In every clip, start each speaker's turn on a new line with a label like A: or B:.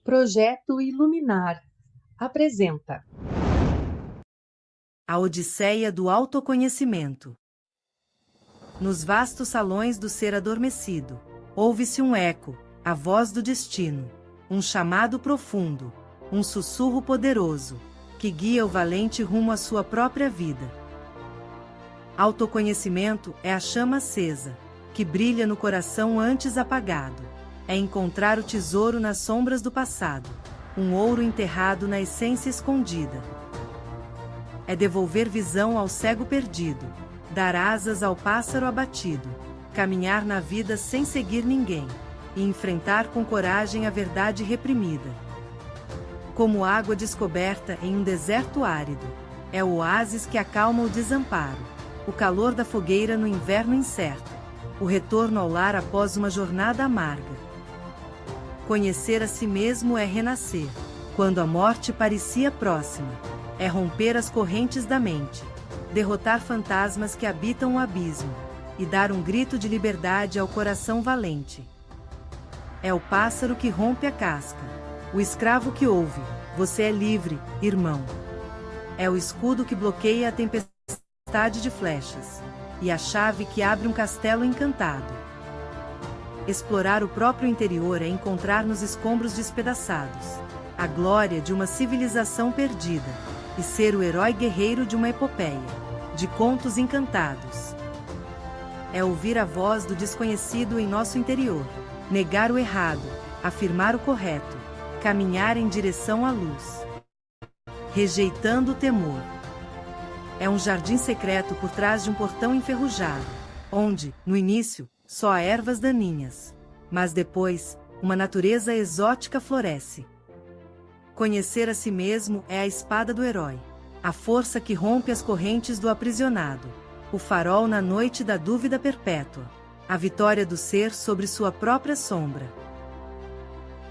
A: Projeto Iluminar apresenta
B: A Odisseia do Autoconhecimento. Nos vastos salões do ser adormecido, ouve-se um eco, a voz do destino, um chamado profundo, um sussurro poderoso, que guia o valente rumo à sua própria vida. Autoconhecimento é a chama acesa, que brilha no coração antes apagado. É encontrar o tesouro nas sombras do passado, um ouro enterrado na essência escondida. É devolver visão ao cego perdido, dar asas ao pássaro abatido, caminhar na vida sem seguir ninguém, e enfrentar com coragem a verdade reprimida. Como água descoberta em um deserto árido, é o oásis que acalma o desamparo, o calor da fogueira no inverno incerto, o retorno ao lar após uma jornada amarga. Conhecer a si mesmo é renascer, quando a morte parecia próxima. É romper as correntes da mente, derrotar fantasmas que habitam o abismo, e dar um grito de liberdade ao coração valente. É o pássaro que rompe a casca, o escravo que ouve, você é livre, irmão. É o escudo que bloqueia a tempestade de flechas, e a chave que abre um castelo encantado. Explorar o próprio interior é encontrar nos escombros despedaçados a glória de uma civilização perdida, e ser o herói guerreiro de uma epopeia, de contos encantados. É ouvir a voz do desconhecido em nosso interior, negar o errado, afirmar o correto, caminhar em direção à luz, rejeitando o temor. É um jardim secreto por trás de um portão enferrujado, onde, no início, só há ervas daninhas, mas depois, uma natureza exótica floresce. Conhecer a si mesmo é a espada do herói, a força que rompe as correntes do aprisionado, o farol na noite da dúvida perpétua, a vitória do ser sobre sua própria sombra.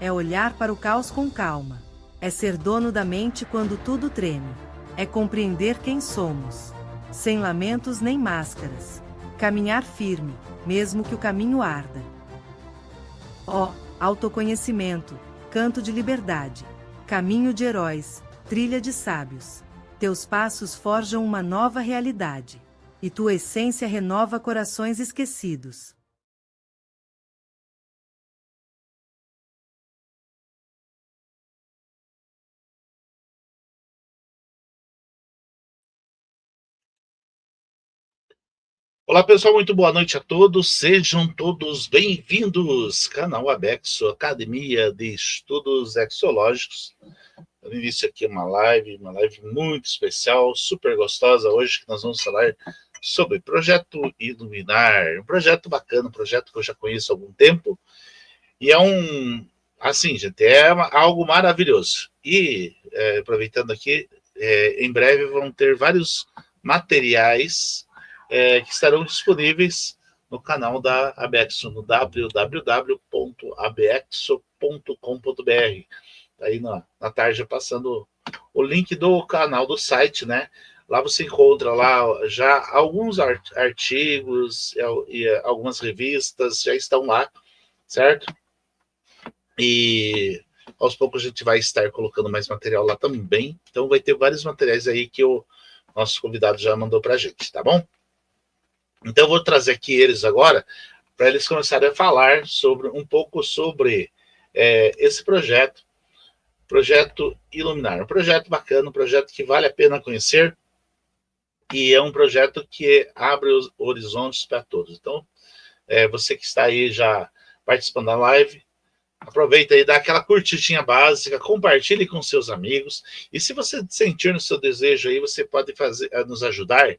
B: É olhar para o caos com calma, é ser dono da mente quando tudo treme, é compreender quem somos, sem lamentos nem máscaras, caminhar firme, mesmo que o caminho arda. Ó, autoconhecimento, canto de liberdade, caminho de heróis, trilha de sábios. Teus passos forjam uma nova realidade, e tua essência renova corações esquecidos.
C: Olá pessoal, muito boa noite a todos, sejam todos bem-vindos, canal Abexo, Academia de Estudos Exológicos. No início aqui uma live muito especial, super gostosa hoje, que nós vamos falar sobre Projeto Iluminar, um projeto bacana, um projeto que eu já conheço há algum tempo, e é assim, gente, algo maravilhoso. E, aproveitando aqui, em breve vão ter vários materiais que estarão disponíveis no canal da Abexo, no www.abexo.com.br. Aí na tarde passando o link do canal do site, né? Lá você encontra lá já alguns artigos e algumas revistas já estão lá, certo? E aos poucos a gente vai estar colocando mais material lá também. Então vai ter vários materiais aí que o nosso convidado já mandou pra gente, tá bom? Então eu vou trazer aqui eles agora para eles começarem a falar um pouco sobre esse projeto Iluminar. Um projeto bacana, um projeto que vale a pena conhecer e é um projeto que abre os horizontes para todos. Então, você que está aí já participando da live, aproveita aí, dá aquela curtidinha básica, compartilhe com seus amigos e se você sentir no seu desejo aí, você pode nos ajudar.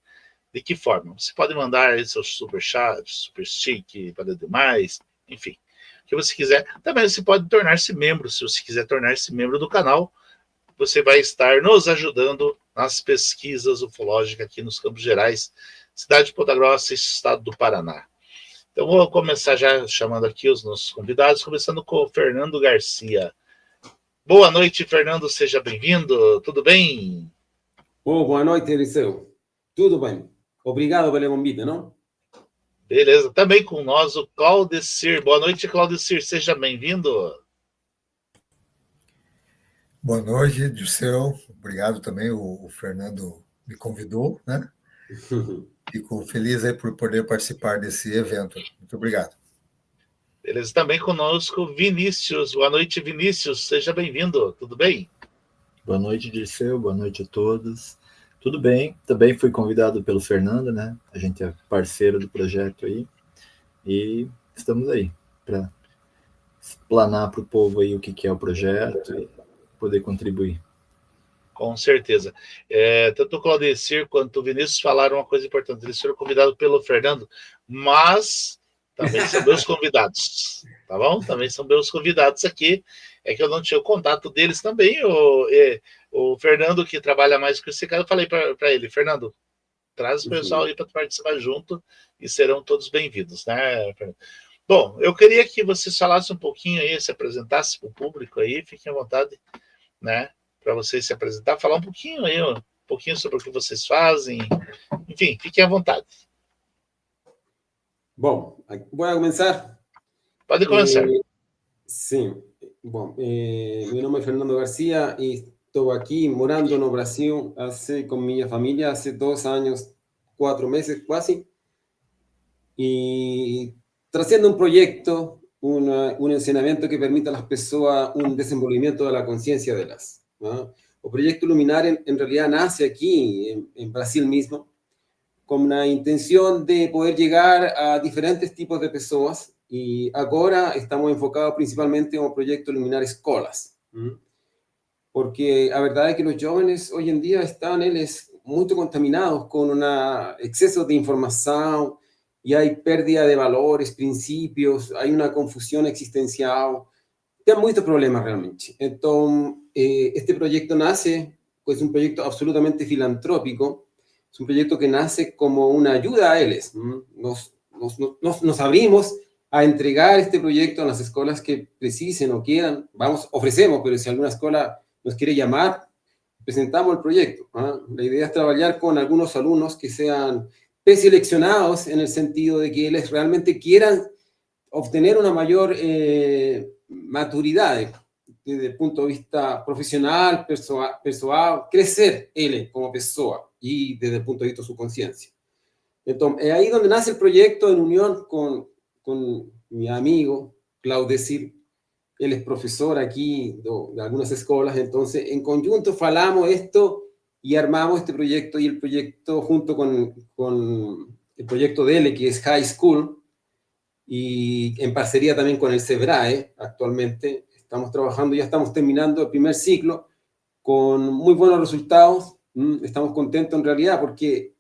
C: De que forma? Você pode mandar seu super chat, super stick, para demais, enfim, o que você quiser. Também você pode tornar-se membro, se você quiser tornar-se membro do canal, você vai estar nos ajudando nas pesquisas ufológicas aqui nos Campos Gerais, cidade de Ponta Grossa, estado do Paraná. Então vou começar já chamando aqui os nossos convidados, começando com o Fernando Garcia. Boa noite, Fernando, seja bem-vindo, tudo bem?
D: Boa noite, Eliseu. Tudo bem? Obrigado pelo convite, não?
C: Beleza, também com nós o Claudecir. Boa noite, Claudecir, seja bem-vindo.
E: Boa noite, Dirceu. Obrigado também, o Fernando me convidou, né? Fico feliz aí por poder participar desse evento. Muito obrigado.
C: Beleza, também conosco Vinícius. Boa noite, Vinícius. Seja bem-vindo. Tudo bem?
F: Boa noite, Dirceu. Boa noite a todos. Tudo bem. Também fui convidado pelo Fernando, né? A gente é parceiro do projeto aí. E estamos aí para explanar para o povo aí o que é o projeto e poder contribuir.
C: Com certeza. Tanto o Claudecir quanto o Vinícius falaram uma coisa importante. Eles foram convidados pelo Fernando, mas também são meus convidados, tá bom? Também são meus convidados aqui. É que eu não tinha o contato deles também. O Fernando, que trabalha mais com esse cara, eu falei para ele, Fernando, traz o pessoal aí para participar junto e serão todos bem-vindos, né, Fernando? Bom, eu queria que vocês falassem um pouquinho aí, se apresentassem para o público aí, fiquem à vontade, né, para vocês se apresentar, falar um pouquinho aí, um pouquinho sobre o que vocês fazem, enfim, fiquem à vontade.
D: Bom, vou começar.
C: Pode começar.
D: Sim, bom, meu nome é Fernando Garcia e estou aqui morando no Brasil com minha família há 2 anos, 4 meses quase, y trayendo un proyecto, un enseñamiento que permita a las personas un desenvolvimiento de la conciencia de las, ¿no? El proyecto Luminar en realidad nace aquí, en Brasil mismo, con una intención de poder llegar a diferentes tipos de personas, y ahora estamos enfocados principalmente en un proyecto Luminar Escolas, ¿no? Porque la verdad es que los jóvenes hoy en día están muy contaminados con un exceso de información, y hay pérdida de valores, principios, hay una confusión existencial, hay muchos problemas realmente. Entonces, este proyecto nace, pues un proyecto absolutamente filantrópico, es un proyecto que nace como una ayuda a ellos. Nos abrimos a entregar este proyecto a las escuelas que precisen o quieran, ofrecemos, pero si alguna escuela nos quiere llamar, presentamos el proyecto. La idea es trabajar con algunos alumnos que sean preseleccionados en el sentido de que ellos realmente quieran obtener una mayor maturidad desde el punto de vista profesional, personal, crecer él como persona y desde el punto de vista de su conciencia. Entonces, es ahí donde nace el proyecto en unión con mi amigo Claudecir. Él es profesor aquí de algunas escuelas, entonces en conjunto falamos esto y armamos este proyecto, y el proyecto junto con el proyecto de él, que es High School, y en parcería también con el SEBRAE. Actualmente estamos trabajando, ya estamos terminando el primer ciclo con muy buenos resultados. Estamos contentos en realidad porque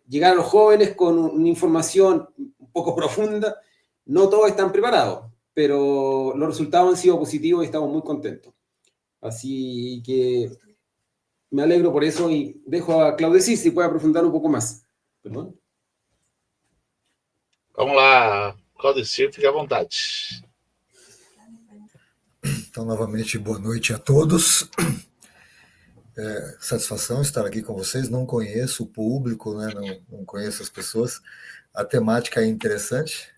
D: llegar a los jóvenes con una información un poco profunda, no todos están preparados, pero los resultados han sido positivos y estamos muy contentos. Así que me alegro por eso y dejo a Claudecir si puede aprofundar un poco más. Perdón.
C: Vamos lá, Claudecir, fique à vontade.
E: Então, novamente, boa noite a todos. Satisfação estar aqui com vocês. Não conheço o público, né? Não conheço as pessoas. A temática é interessante.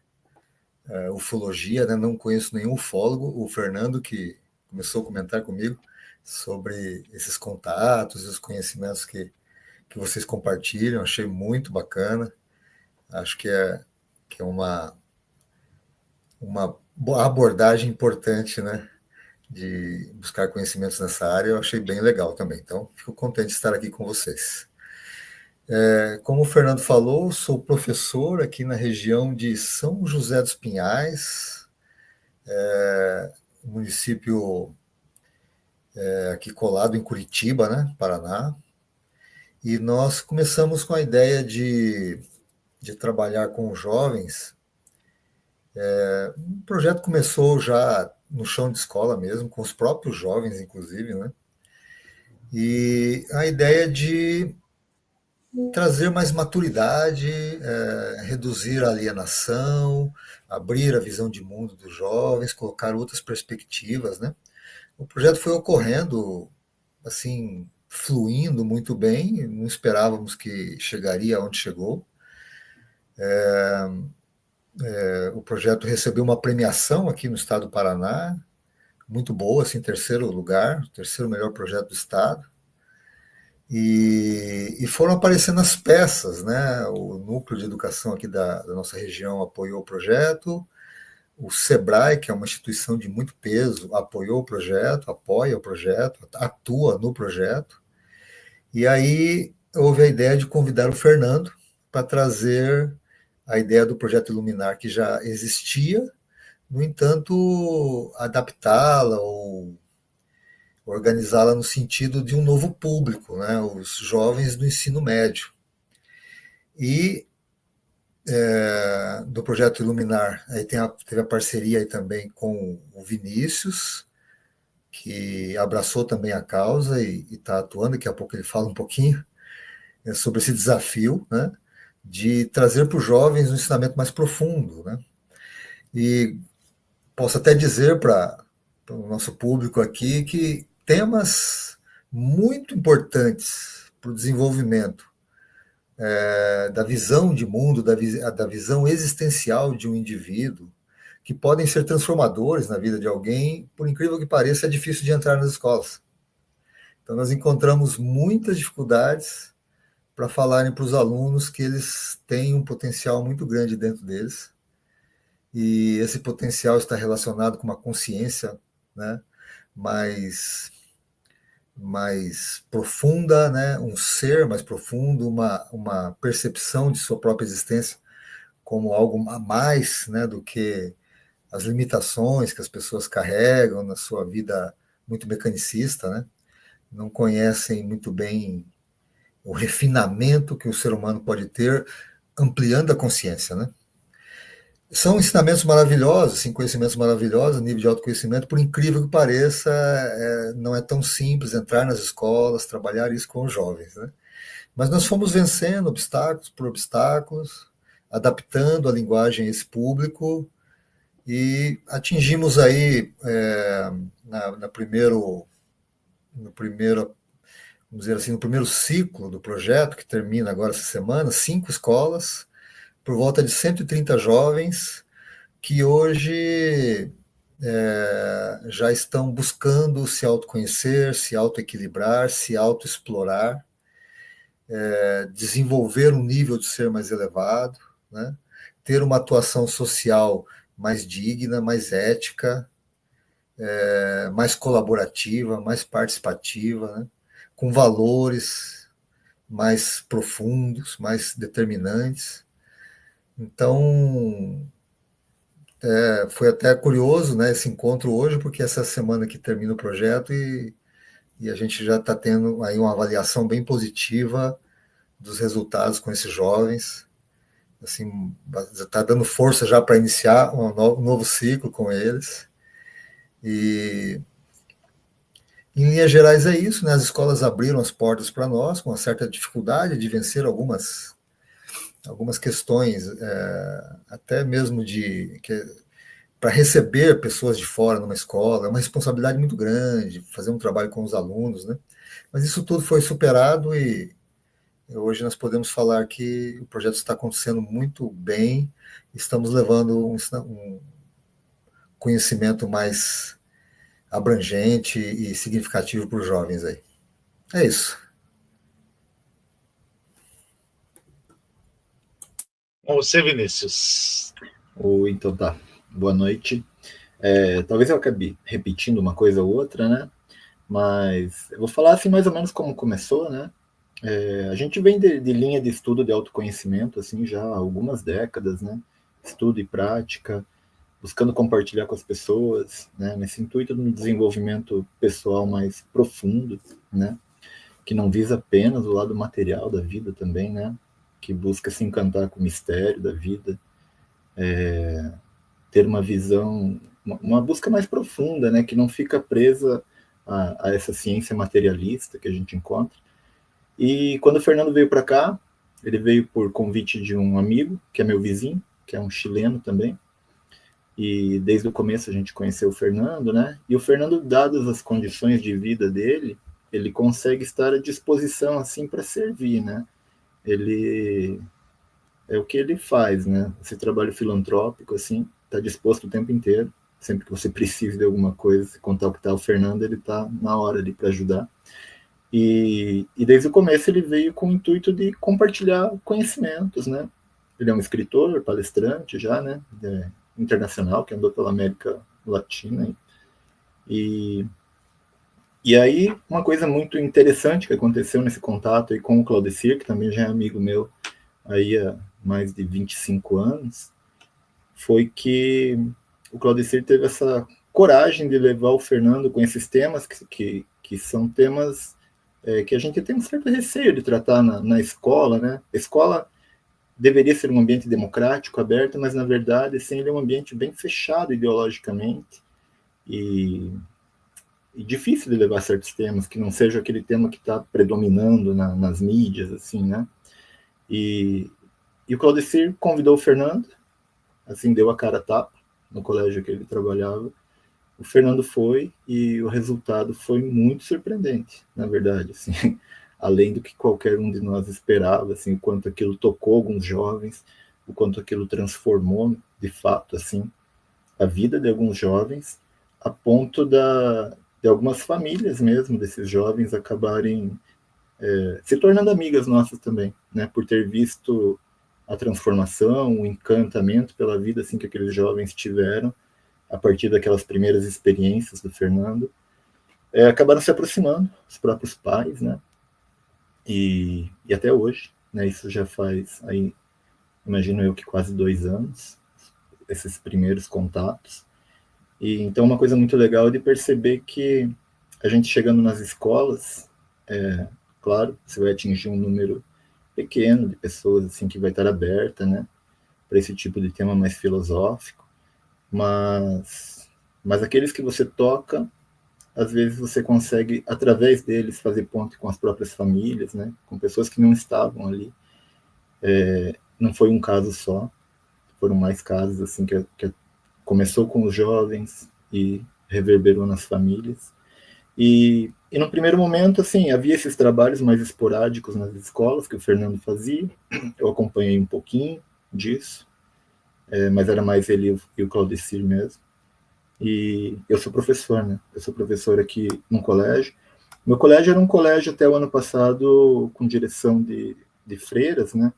E: Ufologia, né? Não conheço nenhum ufólogo. O Fernando, que começou a comentar comigo sobre esses contatos e os conhecimentos que vocês compartilham, achei muito bacana. Acho que é uma abordagem importante, né, de buscar conhecimentos nessa área. Eu achei bem legal também, então fico contente de estar aqui com vocês. Como o Fernando falou, sou professor aqui na região de São José dos Pinhais, município aqui colado em Curitiba, né, Paraná, e nós começamos com a ideia de trabalhar com jovens. O projeto começou já no chão de escola mesmo, com os próprios jovens, inclusive, né? E a ideia de trazer mais maturidade, reduzir a alienação, abrir a visão de mundo dos jovens, colocar outras perspectivas, né? O projeto foi ocorrendo, assim, fluindo muito bem, não esperávamos que chegaria onde chegou. O projeto recebeu uma premiação aqui no estado do Paraná, muito boa, assim, terceiro lugar, terceiro melhor projeto do estado. E foram aparecendo as peças, né? O núcleo de educação aqui da nossa região apoiou o projeto, o SEBRAE, que é uma instituição de muito peso, apoiou o projeto, apoia o projeto, atua no projeto. E aí houve a ideia de convidar o Fernando para trazer a ideia do projeto Iluminar, que já existia, no entanto, adaptá-la ou organizá-la no sentido de um novo público, né? Os jovens do ensino médio. E do projeto Iluminar, aí teve a parceria aí também com o Vinícius, que abraçou também a causa e está atuando, daqui a pouco ele fala um pouquinho sobre esse desafio, né, de trazer para os jovens um ensinamento mais profundo, né? E posso até dizer para o nosso público aqui que temas muito importantes para o desenvolvimento da visão de mundo, da visão existencial de um indivíduo, que podem ser transformadores na vida de alguém, por incrível que pareça, é difícil de entrar nas escolas. Então, nós encontramos muitas dificuldades para falarem para os alunos que eles têm um potencial muito grande dentro deles, e esse potencial está relacionado com uma consciência, né, mais profunda, né, um ser mais profundo, uma percepção de sua própria existência como algo a mais, né, do que as limitações que as pessoas carregam na sua vida muito mecanicista, né? Não conhecem muito bem o refinamento que o ser humano pode ter ampliando a consciência, né? São ensinamentos maravilhosos, assim, conhecimentos maravilhosos, nível de autoconhecimento, por incrível que pareça, não é tão simples entrar nas escolas, trabalhar isso com os jovens, né? Mas nós fomos vencendo obstáculos por obstáculos, adaptando a linguagem a esse público, e atingimos aí, no primeiro, vamos dizer assim, no primeiro ciclo do projeto, que termina agora essa semana, 5 escolas, por volta de 130 jovens, que hoje já estão buscando se autoconhecer, se autoequilibrar, se autoexplorar, desenvolver um nível de ser mais elevado, né? Ter uma atuação social mais digna, mais ética, mais colaborativa, mais participativa, né? Com valores mais profundos, mais determinantes. Então, foi até curioso, né, esse encontro hoje, porque essa semana que termina o projeto e a gente já está tendo aí uma avaliação bem positiva dos resultados com esses jovens. Assim, está dando força já para iniciar um novo ciclo com eles. E, em linhas gerais, é isso, né? As escolas abriram as portas para nós, com uma certa dificuldade de vencer algumas questões, até mesmo para receber pessoas de fora numa escola, é uma responsabilidade muito grande, fazer um trabalho com os alunos, né? Mas isso tudo foi superado e hoje nós podemos falar que o projeto está acontecendo muito bem, estamos levando um conhecimento mais abrangente e significativo para os jovens aí. É isso.
C: Com você, Vinícius.
F: Então tá, boa noite. Talvez eu acabe repetindo uma coisa ou outra, né? Mas eu vou falar assim mais ou menos como começou, né? A gente vem de linha de estudo de autoconhecimento, assim, já há algumas décadas, né? Estudo e prática, buscando compartilhar com as pessoas, né? Nesse intuito de um desenvolvimento pessoal mais profundo, né? Que não visa apenas o lado material da vida também, né? Que busca se encantar com o mistério da vida, ter uma visão, uma busca mais profunda, né? Que não fica presa a essa ciência materialista que a gente encontra. E quando o Fernando veio para cá, ele veio por convite de um amigo, que é meu vizinho, que é um chileno também. E desde o começo a gente conheceu o Fernando, né? E o Fernando, dadas as condições de vida dele, ele consegue estar à disposição, assim, para servir, né? Ele é o que ele faz, né? Esse trabalho filantrópico, assim, está disposto o tempo inteiro sempre que você precise de alguma coisa, se contactar o Fernando, ele está na hora ali para ajudar. E desde o começo ele veio com o intuito de compartilhar conhecimentos, né? Ele é um escritor, palestrante já, né? Internacional, que andou pela América Latina. E aí, uma coisa muito interessante que aconteceu nesse contato aí com o Claudecir, que também já é amigo meu aí há mais de 25 anos, foi que o Claudecir teve essa coragem de levar o Fernando com esses temas que são temas que a gente tem um certo receio de tratar na escola, né? A escola deveria ser um ambiente democrático, aberto, mas, na verdade, assim, ele é um ambiente bem fechado ideologicamente e difícil de levar certos temas, que não seja aquele tema que está predominando nas mídias, assim, né? E o Claudecir convidou o Fernando, assim, deu a cara a tapa no colégio que ele trabalhava. O Fernando foi e o resultado foi muito surpreendente, na verdade, assim, além do que qualquer um de nós esperava, assim, o quanto aquilo tocou alguns jovens, o quanto aquilo transformou, de fato, assim, a vida de alguns jovens, a ponto de algumas famílias mesmo desses jovens acabarem se tornando amigas nossas também, né, por ter visto a transformação, o encantamento pela vida, assim, que aqueles jovens tiveram, a partir daquelas primeiras experiências do Fernando, acabaram se aproximando, os próprios pais, né? E até hoje, né? Isso já faz, aí, imagino eu que quase 2 anos, esses primeiros contatos. E então uma coisa muito legal é de perceber que a gente chegando nas escolas, claro, você vai atingir um número pequeno de pessoas assim que vai estar aberta, né? Para esse tipo de tema mais filosófico. Mas aqueles que você toca, às vezes você consegue, através deles, fazer ponte com as próprias famílias, né? Com pessoas que não estavam ali. Não foi um caso só, foram mais casos assim que começou com os jovens e reverberou nas famílias. E no primeiro momento, assim, havia esses trabalhos mais esporádicos nas escolas que o Fernando fazia, eu acompanhei um pouquinho disso, mas era mais ele e o Claudecir mesmo. E eu sou professor, né? Eu sou professor aqui num colégio. Meu colégio era um colégio até o ano passado com direção de freiras, né?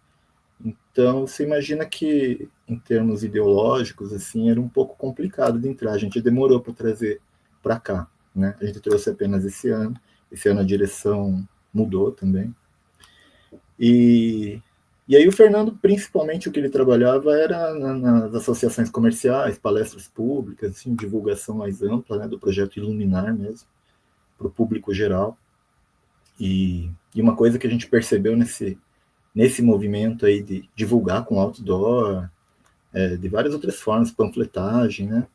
F: Então, você imagina que, em termos ideológicos, assim, era um pouco complicado de entrar. A gente demorou para trazer para cá, né? A gente trouxe apenas esse ano. Esse ano a direção mudou também. E aí o Fernando, principalmente, o que ele trabalhava era nas associações comerciais, palestras públicas, assim, divulgação mais ampla, né, do projeto Iluminar mesmo, para o público geral. E uma coisa que a gente percebeu nesse movimento aí de divulgar com outdoor, de várias outras formas, panfletagem, né,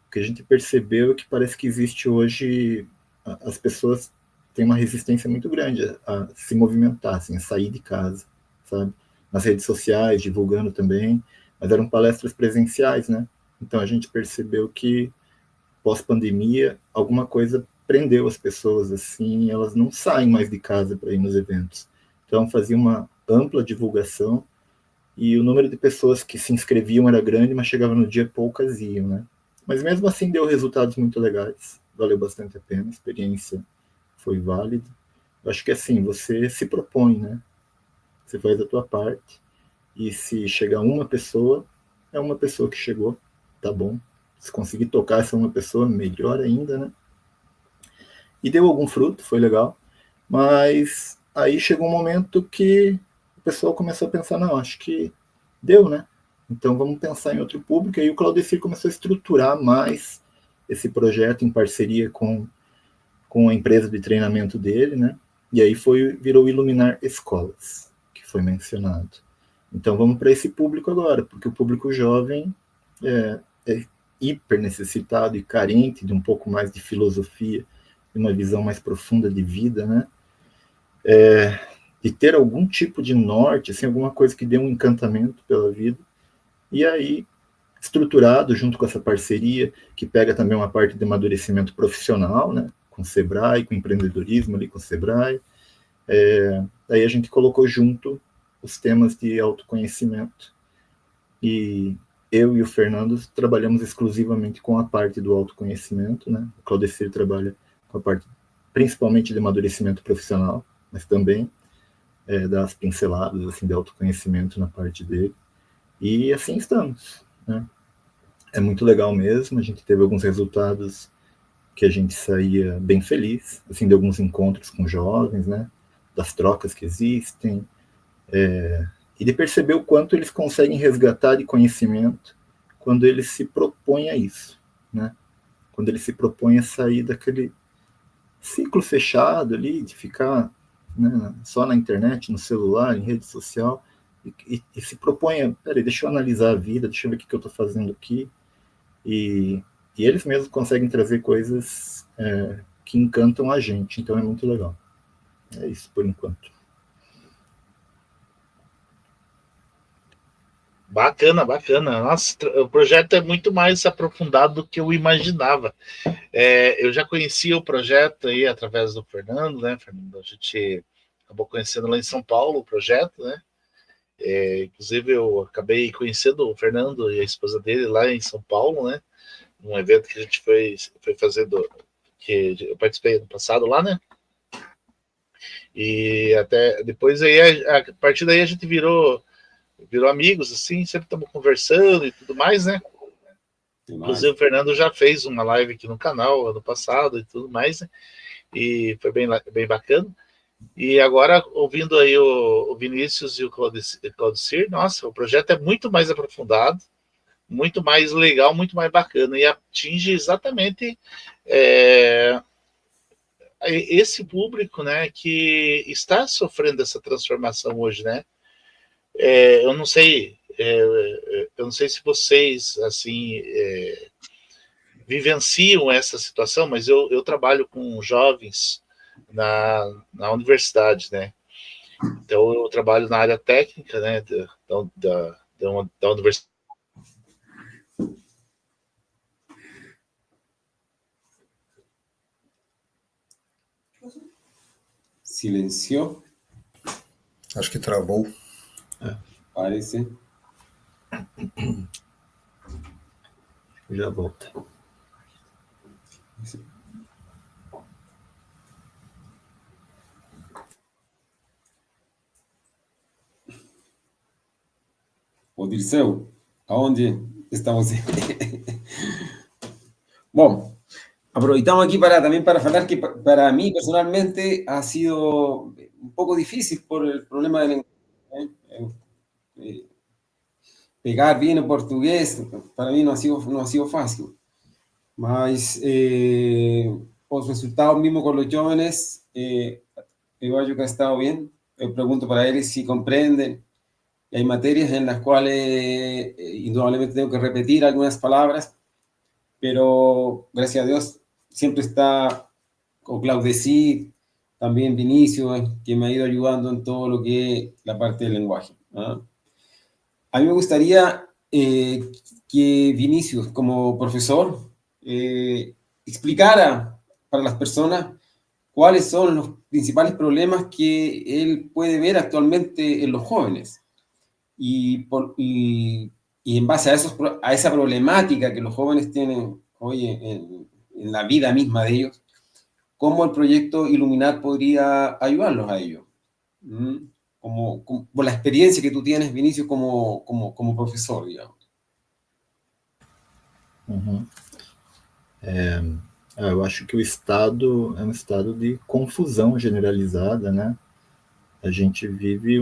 F: o que a gente percebeu é que parece que existe hoje, as pessoas têm uma resistência muito grande a se movimentar, assim, a sair de casa, sabe? Nas redes sociais, divulgando também, mas eram palestras presenciais, né? Então a gente percebeu que, pós-pandemia, alguma coisa prendeu as pessoas, assim, elas não saem mais de casa para ir nos eventos. Então fazia uma ampla divulgação e o número de pessoas que se inscreviam era grande, mas chegava no dia poucas iam, né? Mas mesmo assim deu resultados muito legais, valeu bastante a pena, a experiência foi válida. Eu acho que assim, você se propõe, né? Você faz a tua parte, e se chegar uma pessoa, é uma pessoa que chegou, tá bom. Se conseguir tocar essa uma pessoa, melhor ainda, né? E deu algum fruto, foi legal, mas aí chegou um momento que o pessoal começou a pensar, não, acho que deu, né? Então vamos pensar em outro público, e aí o Claudecir começou a estruturar mais esse projeto em parceria com a empresa de treinamento dele, né? E aí virou Iluminar Escolas, que foi mencionado. Então vamos para esse público agora, porque o público jovem é hiper necessitado e carente de um pouco mais de filosofia, de uma visão mais profunda de vida, né? De ter algum tipo de norte, assim, alguma coisa que dê um encantamento pela vida. E aí, estruturado junto com essa parceria, que pega também uma parte de amadurecimento profissional, né? Com o Sebrae, com o empreendedorismo ali com o Sebrae. Aí a gente colocou junto os temas de autoconhecimento. E eu e o Fernando trabalhamos exclusivamente com a parte do autoconhecimento, né? O Claudecir trabalha com a parte principalmente de amadurecimento profissional, mas também das pinceladas assim, de autoconhecimento na parte dele. E assim estamos, né? É muito legal mesmo, a gente teve alguns resultados que a gente saía bem feliz, assim, de alguns encontros com jovens, né? Das trocas que existem, e de perceber o quanto eles conseguem resgatar de conhecimento quando eles se propõem a isso, né? Quando eles se propõem a sair daquele ciclo fechado ali, de ficar, né, só na internet, no celular, em rede social, e se propõem a, peraí, deixa eu analisar a vida, deixa eu ver o que eu estou fazendo aqui, e eles mesmos conseguem trazer coisas que encantam a gente, então é muito legal. É isso por enquanto.
C: Bacana, bacana. Nossa, o projeto é muito mais aprofundado do que eu imaginava. Eu já conhecia o projeto aí através do Fernando, né, Fernando? A gente acabou conhecendo lá em São Paulo o projeto, né? Inclusive, eu acabei conhecendo o Fernando e a esposa dele lá em São Paulo, né? Num evento que a gente foi fazendo, que eu participei no passado lá, né? E até depois aí, a partir daí a gente virou amigos, assim, sempre estamos conversando e tudo mais, né? Inclusive o Fernando já fez uma live aqui no canal ano passado e tudo mais, né? E foi bem bacana. E agora, ouvindo aí o Vinícius e o Claudicir, nossa, o projeto é muito mais aprofundado, muito mais legal, muito mais bacana, e atinge exatamente esse público, né, que está sofrendo essa transformação hoje, né? Eu não sei se vocês, assim, vivenciam essa situação, mas eu trabalho com jovens na universidade, né? Então, eu trabalho na área técnica, né, da universidade.
D: Silenció.
E: Acho que travou.
D: Parece.
F: Já volta.
D: O Dirceu, aonde estamos? Bom, aproveitamos aquí también para hablar que para mí personalmente ha sido un poco difícil por el problema del pegar bien en portugués, para mí no ha sido fácil. Mas los resultados mismos con los jóvenes, yo que ha estado bien. Yo pregunto para ellos si comprenden. Y hay materias en las cuales indudablemente tengo que repetir algunas palabras, pero gracias a Dios siempre está con Claudecir, también Vinicio, que me ha ido ayudando en todo lo que es la parte del lenguaje. A mí me gustaría que Vinicio, como profesor, explicara para las personas cuáles son los principales problemas que él puede ver actualmente en los jóvenes. Y en base a esa problemática que los jóvenes tienen hoy en la vida misma de ellos, ¿cómo el proyecto Iluminar podría ayudarlos a ellos? Por la experiencia que tú tienes, Vinicio, como profesor, digamos.
F: Uhum. Eu acho que o estado é um estado de confusão generalizada, né? A gente vive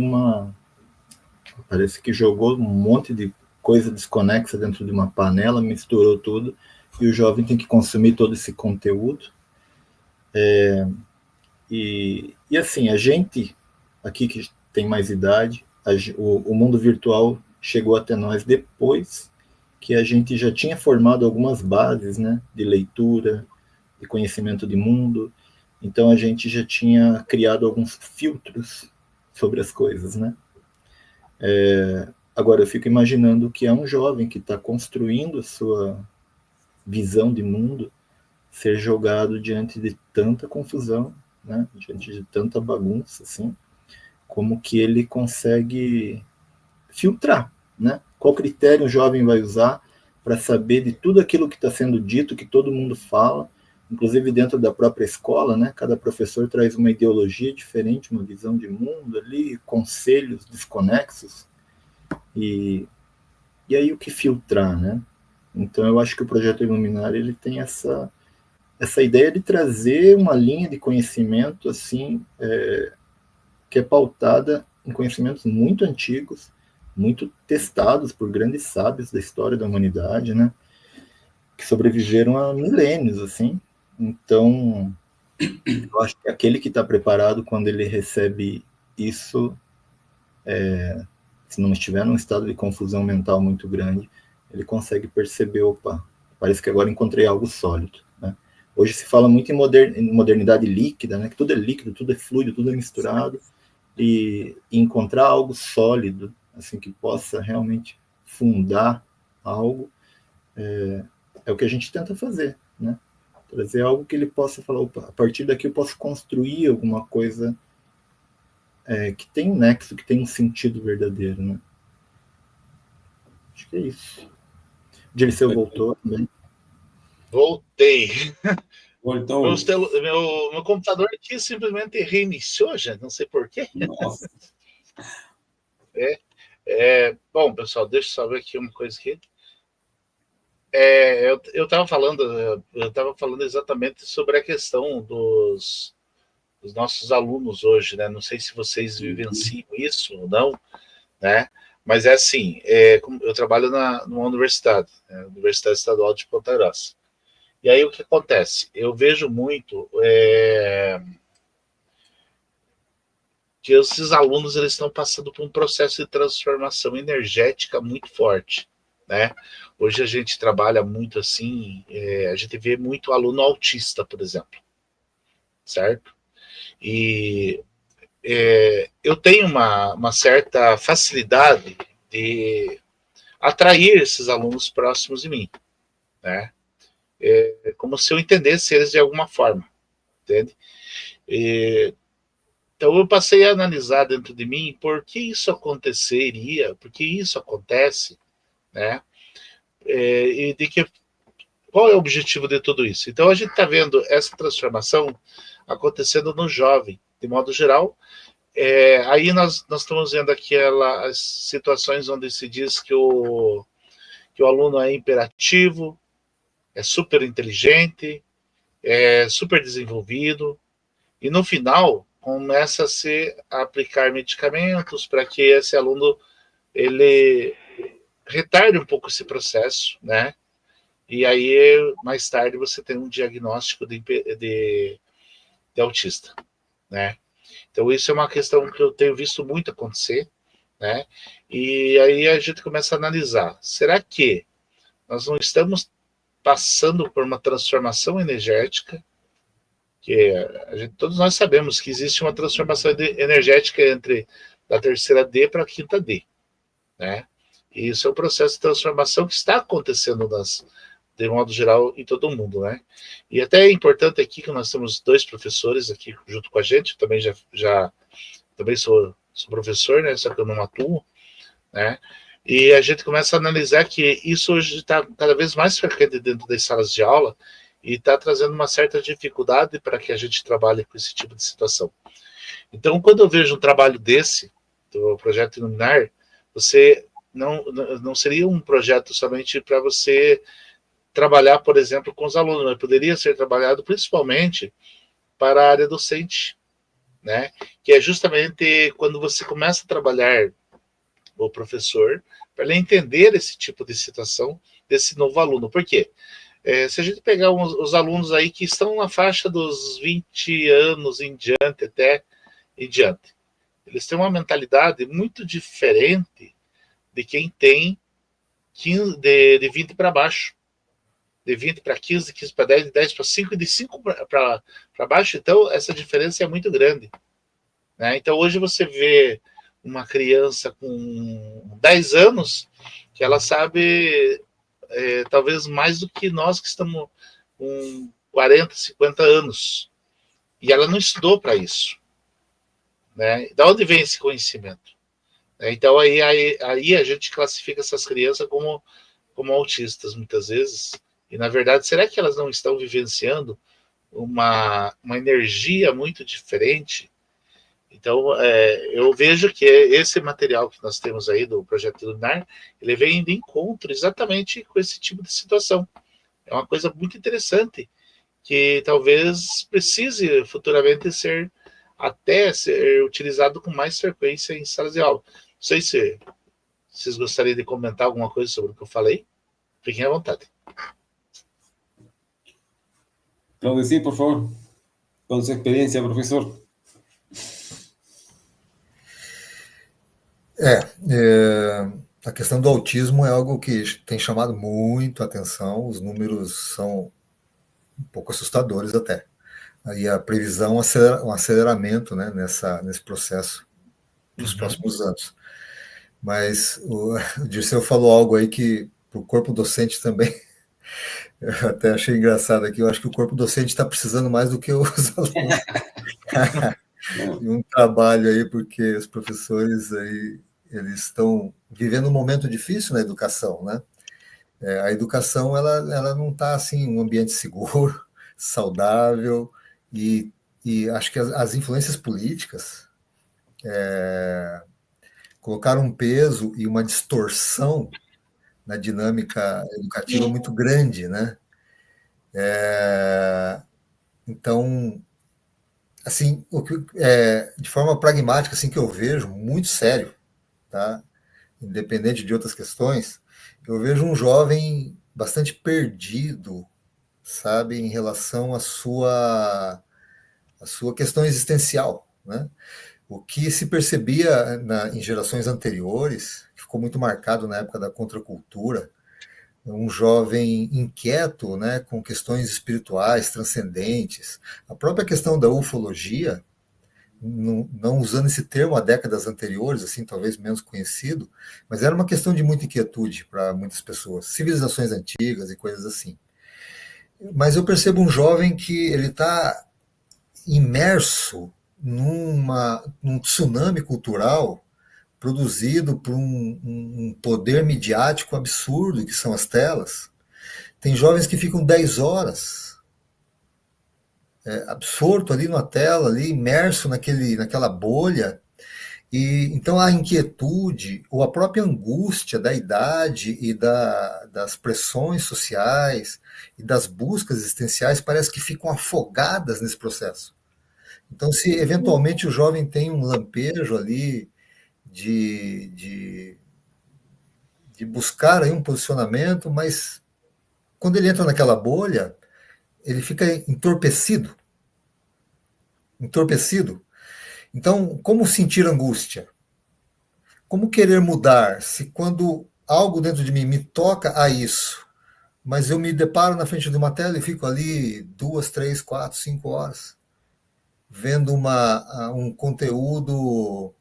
F: parece que jogou um monte de coisa desconexa dentro de uma panela, misturou tudo, e o jovem tem que consumir todo esse conteúdo. E assim, a gente aqui que tem mais idade, o mundo virtual chegou até nós depois que a gente já tinha formado algumas bases, né, de leitura, de conhecimento de mundo, então a gente já tinha criado alguns filtros sobre as coisas, né? Agora eu fico imaginando que é um jovem que está construindo a sua visão de mundo ser jogado diante de tanta confusão, né, diante de tanta bagunça, assim, como que ele consegue filtrar, né? Qual critério o jovem vai usar para saber de tudo aquilo que está sendo dito, que todo mundo fala, inclusive dentro da própria escola, né? Cada professor traz uma ideologia diferente, uma visão de mundo ali, conselhos desconexos, e aí o que filtrar, né? Então eu acho que o projeto Iluminar, ele tem essa ideia de trazer uma linha de conhecimento assim, que é pautada em conhecimentos muito antigos, muito testados por grandes sábios da história da humanidade, né? Que sobreviveram a milênios, assim. Então, eu acho que aquele que está preparado quando ele recebe isso, se não estiver num estado de confusão mental muito grande, ele consegue perceber, opa, parece que agora encontrei algo sólido, né? Hoje se fala muito em modernidade líquida, né? Que tudo é líquido, tudo é fluido, tudo é misturado, e encontrar algo sólido, assim, que possa realmente fundar algo, é o que a gente tenta fazer, né? Trazer algo que ele possa falar, opa, a partir daqui eu posso construir alguma coisa que tem um nexo, que tem um sentido verdadeiro, né? Acho que é isso. Dirceu voltou também.
C: Voltei.
D: Voltou.
C: Meu computador aqui simplesmente reiniciou, gente, não sei porquê.
D: Nossa.
C: Bom, pessoal, deixa eu só ver aqui uma coisa aqui. Eu estava falando exatamente sobre a questão dos nossos alunos hoje, né? Não sei se vocês vivenciam isso ou não, né? Mas é assim, eu trabalho numa universidade, né? Universidade Estadual de Ponta Grossa. E aí o que acontece? Eu vejo muito que esses alunos eles estão passando por um processo de transformação energética muito forte, né? Hoje a gente trabalha muito assim, a gente vê muito aluno autista, por exemplo, certo? E eu tenho uma certa facilidade de atrair esses alunos próximos de mim, né? Como se eu entendesse eles de alguma forma, entende? Então eu passei a analisar dentro de mim por que isso aconteceria, por que isso acontece, né? E qual é o objetivo de tudo isso? Então a gente está vendo essa transformação acontecendo no jovem, de modo geral. Aí nós estamos vendo aquelas situações onde se diz que o aluno é imperativo, é super inteligente, é super desenvolvido, e no final começa a aplicar medicamentos para que esse aluno ele retarde um pouco esse processo, né? E aí mais tarde você tem um diagnóstico de autista, né? Então isso é uma questão que eu tenho visto muito acontecer, né? E aí a gente começa a analisar, será que nós não estamos passando por uma transformação energética, que todos nós sabemos que existe uma transformação energética entre da terceira D para a quinta D, né? E isso é um processo de transformação que está acontecendo de modo geral em todo o mundo, né? E até é importante aqui que nós temos 2 professores aqui junto com a gente, eu também também sou professor, né? Só que eu não atuo, né? E a gente começa a analisar que isso hoje está cada vez mais frequente dentro das salas de aula e está trazendo uma certa dificuldade para que a gente trabalhe com esse tipo de situação. Então, quando eu vejo um trabalho desse, do projeto Iluminar, você não seria um projeto somente para você trabalhar, por exemplo, com os alunos, mas poderia ser trabalhado principalmente para a área docente, né? Que é justamente quando você começa a trabalhar o professor, para ele entender esse tipo de situação desse novo aluno. Por quê? Se a gente pegar os alunos aí que estão na faixa dos 20 anos em diante, até em diante, eles têm uma mentalidade muito diferente de quem tem 15, de 20 para baixo. De 20 para 15, 15 para 10, de 10 para 5 e de 5 para baixo. Então, essa diferença é muito grande, né? Então, hoje você vê uma criança com 10 anos que ela sabe talvez mais do que nós que estamos com 40, 50 anos. E ela não estudou para isso, né? Da onde vem esse conhecimento? Então, aí a gente classifica essas crianças como autistas, muitas vezes. E, na verdade, será que elas não estão vivenciando uma energia muito diferente? Então, eu vejo que esse material que nós temos aí do Projeto Luminar, ele vem de encontro exatamente com esse tipo de situação. É uma coisa muito interessante, que talvez precise futuramente ser utilizado com mais frequência em salas de aula. Não sei se vocês gostariam de comentar alguma coisa sobre o que eu falei. Fiquem à vontade.
D: Claudio, por favor, con su experiencia, profesor.
E: A questão do autismo é algo que tem chamado muito a atenção, os números são um pouco assustadores até. Aí a previsão é um aceleramento, né, nesse processo nos próximos anos. Mas o Dirceu falou algo aí que para o corpo docente também, eu até achei engraçado aqui, eu acho que o corpo docente está precisando mais do que os alunos. E um trabalho aí, porque os professores aí, eles estão vivendo um momento difícil na educação, né? A educação, ela não está assim, um ambiente seguro, saudável, e acho que as influências políticas colocaram um peso e uma distorção na dinâmica educativa muito grande, né? Então, assim, de forma pragmática, assim, que eu vejo, muito sério, tá? Independente de outras questões, eu vejo um jovem bastante perdido, sabe, em relação à sua questão existencial, né? O que se percebia em gerações anteriores, que ficou muito marcado na época da contracultura, um jovem inquieto, né, com questões espirituais, transcendentes. A própria questão da ufologia, não usando esse termo há décadas anteriores, assim, talvez menos conhecido, mas era uma questão de muita inquietude para muitas pessoas, civilizações antigas e coisas assim. Mas eu percebo um jovem que ele está imerso num tsunami cultural produzido por um poder midiático absurdo, que são as telas. Tem jovens que ficam 10 horas absorto ali na tela, ali, imerso naquela bolha. E então a inquietude ou a própria angústia da idade e das pressões sociais e das buscas existenciais parece que ficam afogadas nesse processo. Então, se eventualmente o jovem tem um lampejo ali de buscar aí um posicionamento, mas quando ele entra naquela bolha, ele fica entorpecido. Então, como sentir angústia? Como querer mudar se quando algo dentro de mim me toca a isso, mas eu me deparo na frente de uma tela e fico ali 2, 3, 4, 5 horas vendo um conteúdo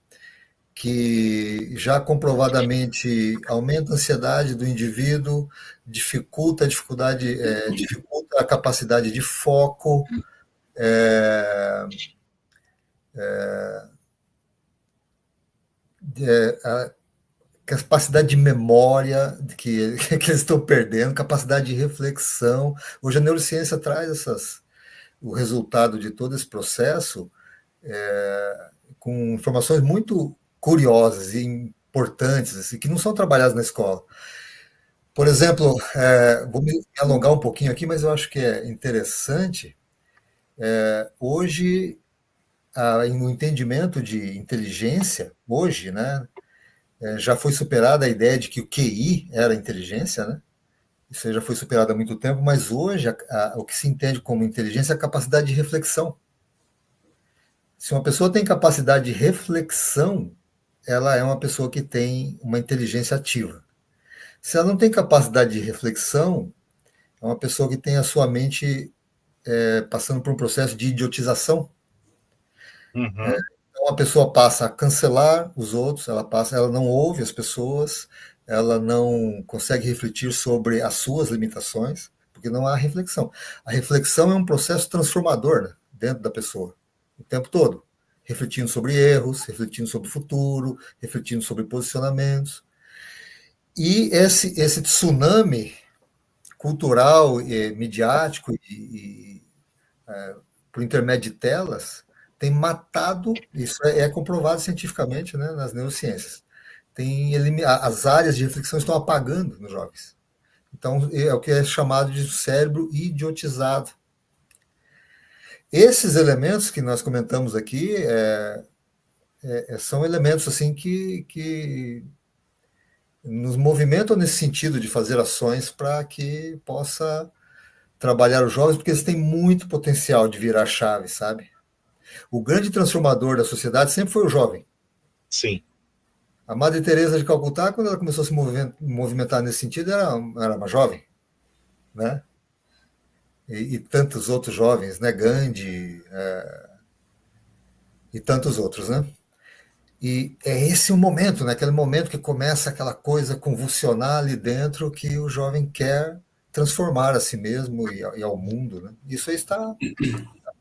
E: que já comprovadamente aumenta a ansiedade do indivíduo, dificulta a capacidade de foco, a capacidade de memória que eles estão perdendo, capacidade de reflexão. Hoje a neurociência traz o resultado de todo esse processo com informações muito curiosas e importantes, assim, que não são trabalhadas na escola. Por exemplo, vou me alongar um pouquinho aqui, mas eu acho que é interessante. Hoje, no entendimento de inteligência, hoje, né, já foi superada a ideia de que o QI era inteligência, né? Isso já foi superado há muito tempo, mas hoje o que se entende como inteligência é a capacidade de reflexão. Se uma pessoa tem capacidade de reflexão, ela é uma pessoa que tem uma inteligência ativa. Se ela não tem capacidade de reflexão, é uma pessoa que tem a sua mente passando por um processo de idiotização. Então a pessoa passa a cancelar os outros, ela não ouve as pessoas, ela não consegue refletir sobre as suas limitações, porque não há reflexão. A reflexão é um processo transformador, né, dentro da pessoa, o tempo todo. refletindo sobre erros, refletindo sobre o futuro, refletindo sobre posicionamentos. E esse tsunami cultural, midiático por intermédio de telas, tem matado, isso é comprovado cientificamente, né, nas neurociências. As áreas de reflexão estão apagando nos jovens. Então, é o que é chamado de cérebro idiotizado. Esses elementos que nós comentamos aqui são elementos assim que nos movimentam nesse sentido de fazer ações para que possa trabalhar os jovens, porque eles têm muito potencial de virar chave, sabe? O grande transformador da sociedade sempre foi o jovem.
C: Sim.
E: A Madre Teresa de Calcutá, quando ela começou a se movimentar nesse sentido, era uma jovem, né? E tantos outros jovens, né? Gandhi, e tantos outros, né? E é esse o momento, né? Aquele momento que começa aquela coisa convulsionar ali dentro, que o jovem quer transformar a si mesmo e ao mundo, né? Isso aí está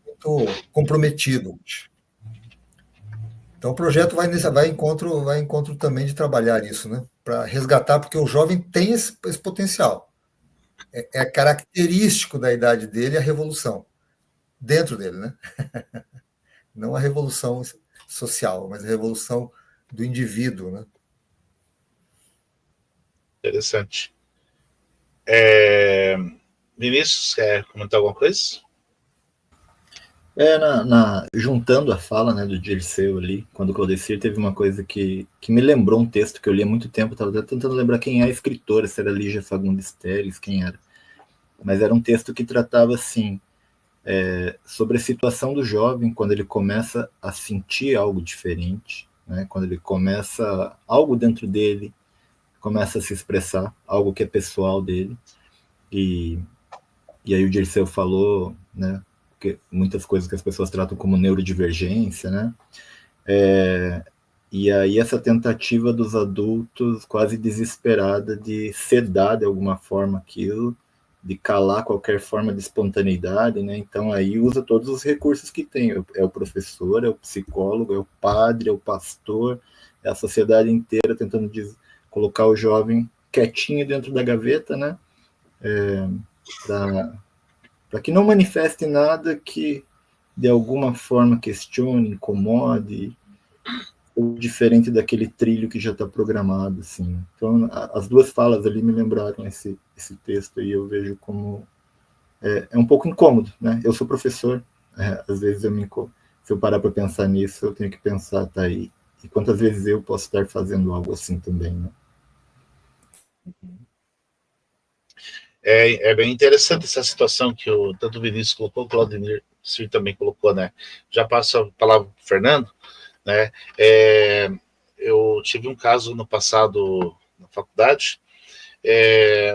E: muito comprometido. Então o projeto vai encontro também de trabalhar isso, né? Para resgatar, porque o jovem tem esse potencial. É característico da idade dele a revolução dentro dele, né? Não a revolução social, mas a revolução do indivíduo, né?
C: Interessante. Vinícius, quer comentar alguma coisa?
F: Juntando a fala, né, do Dirceu ali, quando o Claudecir, teve uma coisa que me lembrou um texto que eu li há muito tempo, estava até tentando lembrar quem é a escritora, se era Lígia Fagundes Telles, quem era. Mas era um texto que tratava, assim, sobre a situação do jovem quando ele começa a sentir algo diferente, né, quando ele começa, algo dentro dele começa a se expressar, algo que é pessoal dele, e aí o Dirceu falou, né, muitas coisas que as pessoas tratam como neurodivergência, né? E aí essa tentativa dos adultos quase desesperada de sedar de alguma forma aquilo, de calar qualquer forma de espontaneidade, né? Então aí usa todos os recursos que tem, é o professor, é o psicólogo, é o padre, é o pastor, é a sociedade inteira tentando colocar o jovem quietinho dentro da gaveta, né? Para que não manifeste nada que de alguma forma questione, incomode, ou diferente daquele trilho que já está programado, assim. Então, as duas falas ali me lembraram esse texto, e eu vejo como é um pouco incômodo, né? Eu sou professor, às vezes se eu parar para pensar nisso, eu tenho que pensar, tá aí, e quantas vezes eu posso estar fazendo algo assim também, né?
C: É bem interessante essa situação que tanto o Vinícius colocou, o Claudemir também colocou, né? Já passo a palavra para o Fernando, né? Eu tive um caso no passado na faculdade,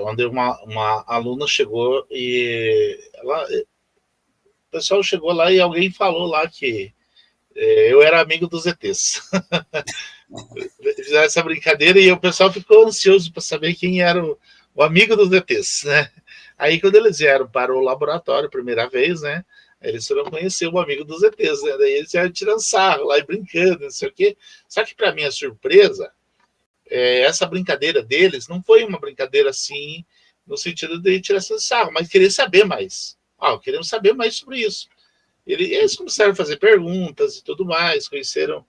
C: onde uma aluna chegou e o pessoal chegou lá e alguém falou lá que eu era amigo dos ETs. Fizeram essa brincadeira e o pessoal ficou ansioso para saber quem era o amigo dos ETs, né? Aí, quando eles vieram para o laboratório, primeira vez, né? Eles foram conhecer o amigo dos ETs, né? Daí eles iam tirando sarro lá e brincando, não sei o quê. Só que, para minha surpresa, essa brincadeira deles não foi uma brincadeira assim, no sentido de tirar sarro, mas querer saber mais. Queremos saber mais sobre isso. Eles começaram a fazer perguntas e tudo mais, conheceram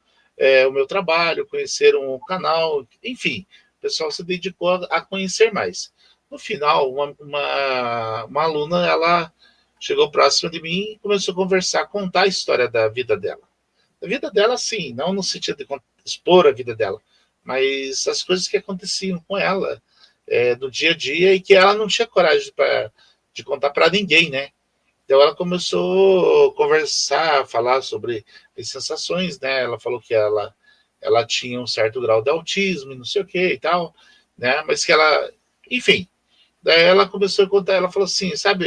C: o meu trabalho, conheceram o canal, enfim, o pessoal se dedicou a conhecer mais. No final, uma aluna, ela chegou próxima de mim e começou a conversar, contar a história da vida dela. Da vida dela, sim, não no sentido de expor a vida dela, mas as coisas que aconteciam com ela do dia a dia e que ela não tinha coragem de contar para ninguém, né? Então ela começou a conversar, falar sobre as sensações, né? Ela falou que ela tinha um certo grau de autismo e não sei o que e tal, né? Mas que ela, enfim, daí ela começou a contar, ela falou assim, sabe,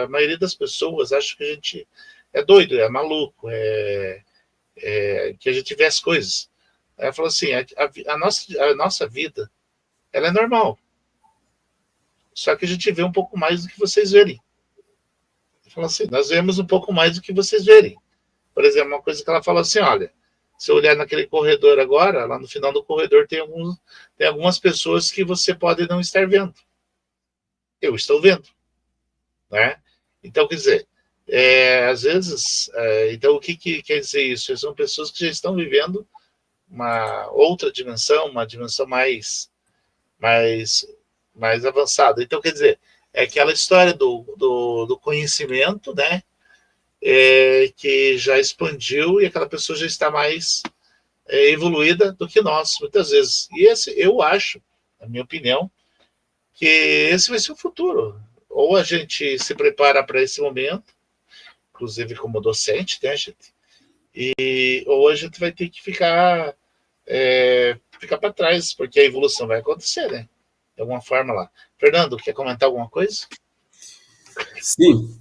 C: a maioria das pessoas acha que a gente é doido, é maluco, que a gente vê as coisas. Ela falou assim, a nossa vida, ela é normal, só que a gente vê um pouco mais do que vocês verem. Falou assim, nós vemos um pouco mais do que vocês verem. Por exemplo, uma coisa que ela falou assim, olha, se eu olhar naquele corredor agora, lá no final do corredor tem algumas pessoas que você pode não estar vendo. Eu estou vendo, né? Então, quer dizer, às vezes, então o que quer dizer isso? São pessoas que já estão vivendo uma outra dimensão, uma dimensão mais avançada. Então, quer dizer, é aquela história do conhecimento, né? Que já expandiu e aquela pessoa já está mais evoluída do que nós, muitas vezes. E eu acho, na minha opinião, que esse vai ser o futuro. Ou a gente se prepara para esse momento, inclusive como docente, né, gente? Ou a gente vai ter que ficar para trás, porque a evolução vai acontecer, né? De alguma forma lá. Fernando, quer comentar alguma coisa?
D: Sí.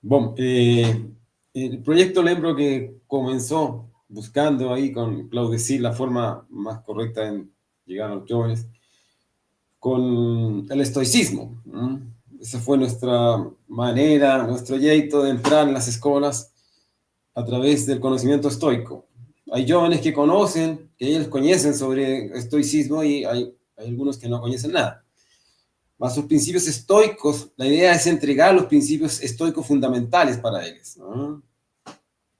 D: Bom, el proyecto lembro que comenzó buscando ahí con Claudecir la forma más correcta en llegar a los jóvenes con el estoicismo. Esa fue nuestra manera, nuestro jeito de entrar en las escuelas a través del conocimiento estoico. Hay jóvenes que conocen, que ellos conocen sobre estoicismo y hay algunos que no conocen nada. Mas sus principios estoicos, la idea es entregar los principios estoicos fundamentales para ellos, ¿no?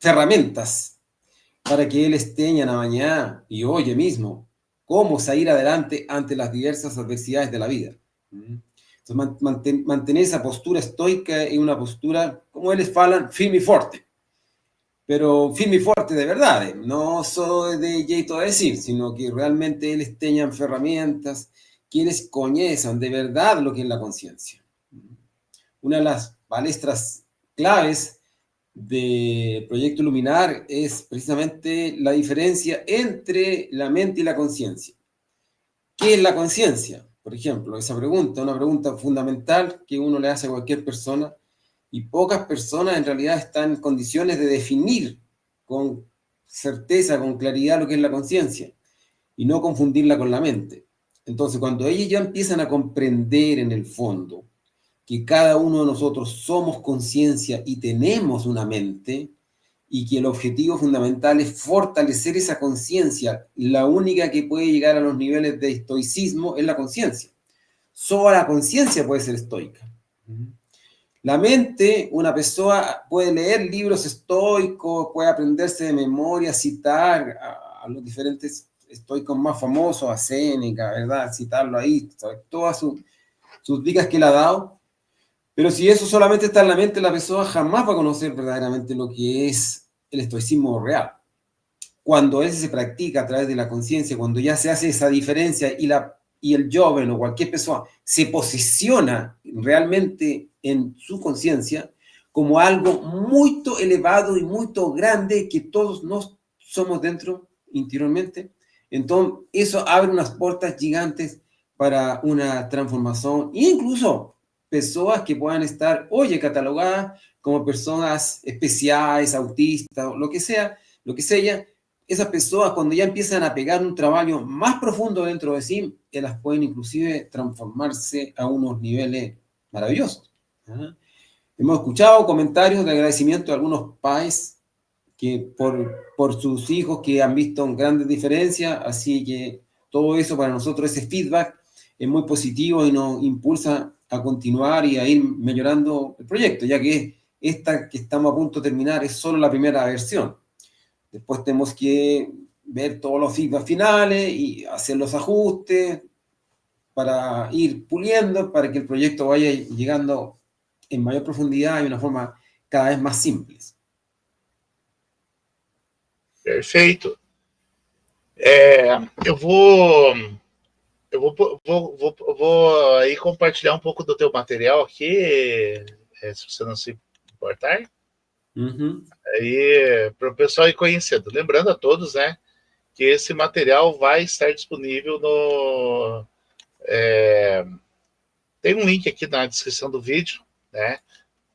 D: Herramientas para que ellos tengan a mañana y hoy mismo cómo salir adelante ante las diversas adversidades de la vida. Entonces, mantener esa postura estoica es una postura, como ellos hablan, firme y fuerte. Pero firme y fuerte de verdad, no solo de jeito de decir, sino que realmente ellos tengan herramientas, quienes conozcan de verdad lo que es la conciencia. Una de las palestras claves del proyecto Luminar es precisamente la diferencia entre la mente y la conciencia. ¿Qué es la conciencia? Por ejemplo, esa pregunta, una pregunta fundamental que uno le hace a cualquier persona, y pocas personas en realidad están en condiciones de definir con certeza, con claridad lo que es la conciencia, y no confundirla con la mente. Entonces, cuando ellos ya empiezan a comprender en el fondo que cada uno de nosotros somos conciencia y tenemos una mente, y que el objetivo fundamental es fortalecer esa conciencia, la única que puede llegar a los niveles de estoicismo es la conciencia. Solo la conciencia puede ser estoica. La mente, una persona puede leer libros estoicos, puede aprenderse de memoria, citar a los diferentes estoicos más famosos, a Séneca, ¿verdad? Citarlo ahí, todas sus dicas que él ha dado. Pero si eso solamente está en la mente, la persona jamás va a conocer verdaderamente lo que es el estoicismo real. Cuando ese se practica a través de la conciencia, cuando ya se hace esa diferencia y el joven o cualquier persona se posiciona realmente en su conciencia como algo muy elevado y muy grande que todos nos somos dentro interiormente, entonces eso abre unas puertas gigantes para una transformación, incluso personas que puedan estar, catalogadas como personas especiales, autistas, lo que sea, esas personas cuando ya empiezan a pegar un trabajo más profundo dentro de sí, ellas pueden inclusive transformarse a unos niveles maravillosos. Hemos escuchado comentarios de agradecimiento de algunos padres que por sus hijos que han visto grandes diferencias, así que todo eso para nosotros, ese feedback es muy positivo y nos impulsa a continuar y a ir mejorando el proyecto, ya que esta que estamos a punto de terminar es solo la primera versión. Después tenemos que ver todos los feedback finales y hacer los ajustes para ir puliendo, para que el proyecto vaya llegando en mayor profundidad y de una forma cada vez más simple.
C: Perfeito. Eu vou aí compartilhar um pouco do teu material aqui, se você não se importar. Aí, para o pessoal ir conhecendo. Lembrando a todos, né, que esse material vai estar disponível no... tem um link aqui na descrição do vídeo, né?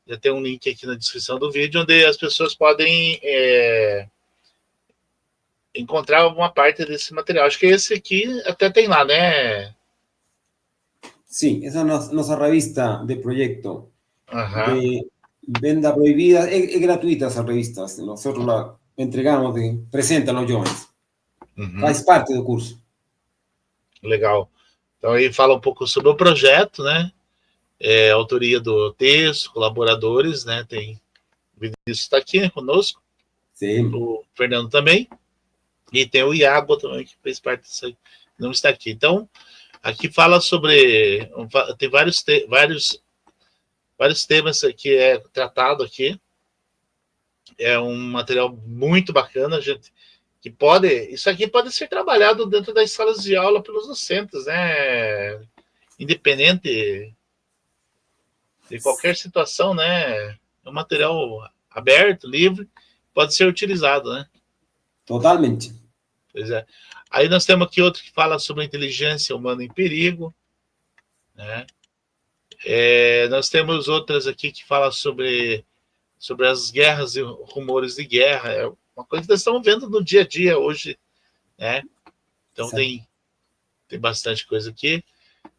C: Já tem um link aqui na descrição do vídeo, onde as pessoas podem encontrar uma parte desse material. Acho que esse aqui até tem lá, né?
D: Sí, esa es nuestra revista de proyecto.
C: Ajá.
D: venda prohibida, es gratuita esa revista, nosotros la entregamos, presentan los jóvenes, faz parte do curso.
C: Legal. Então aí fala um pouco sobre o projeto, né? Autoria do texto, colaboradores, né? Tem o Vinícius está aqui, né, conosco.
D: Sim.
C: O Fernando também. E tem o Iago também, que fez parte disso aí, não está aqui. Então, aqui fala sobre... Tem vários temas que é tratado aqui. É um material muito bacana, gente. Isso aqui pode ser trabalhado dentro das salas de aula pelos docentes, né? Independente de qualquer situação, né? É um material aberto, livre, pode ser utilizado, né?
D: Totalmente.
C: Pois é. Aí nós temos aqui outro que fala sobre a inteligência humana em perigo, né? Nós temos outras aqui que falam sobre as guerras e rumores de guerra. É uma coisa que nós estamos vendo no dia a dia hoje, né? Então tem bastante coisa aqui.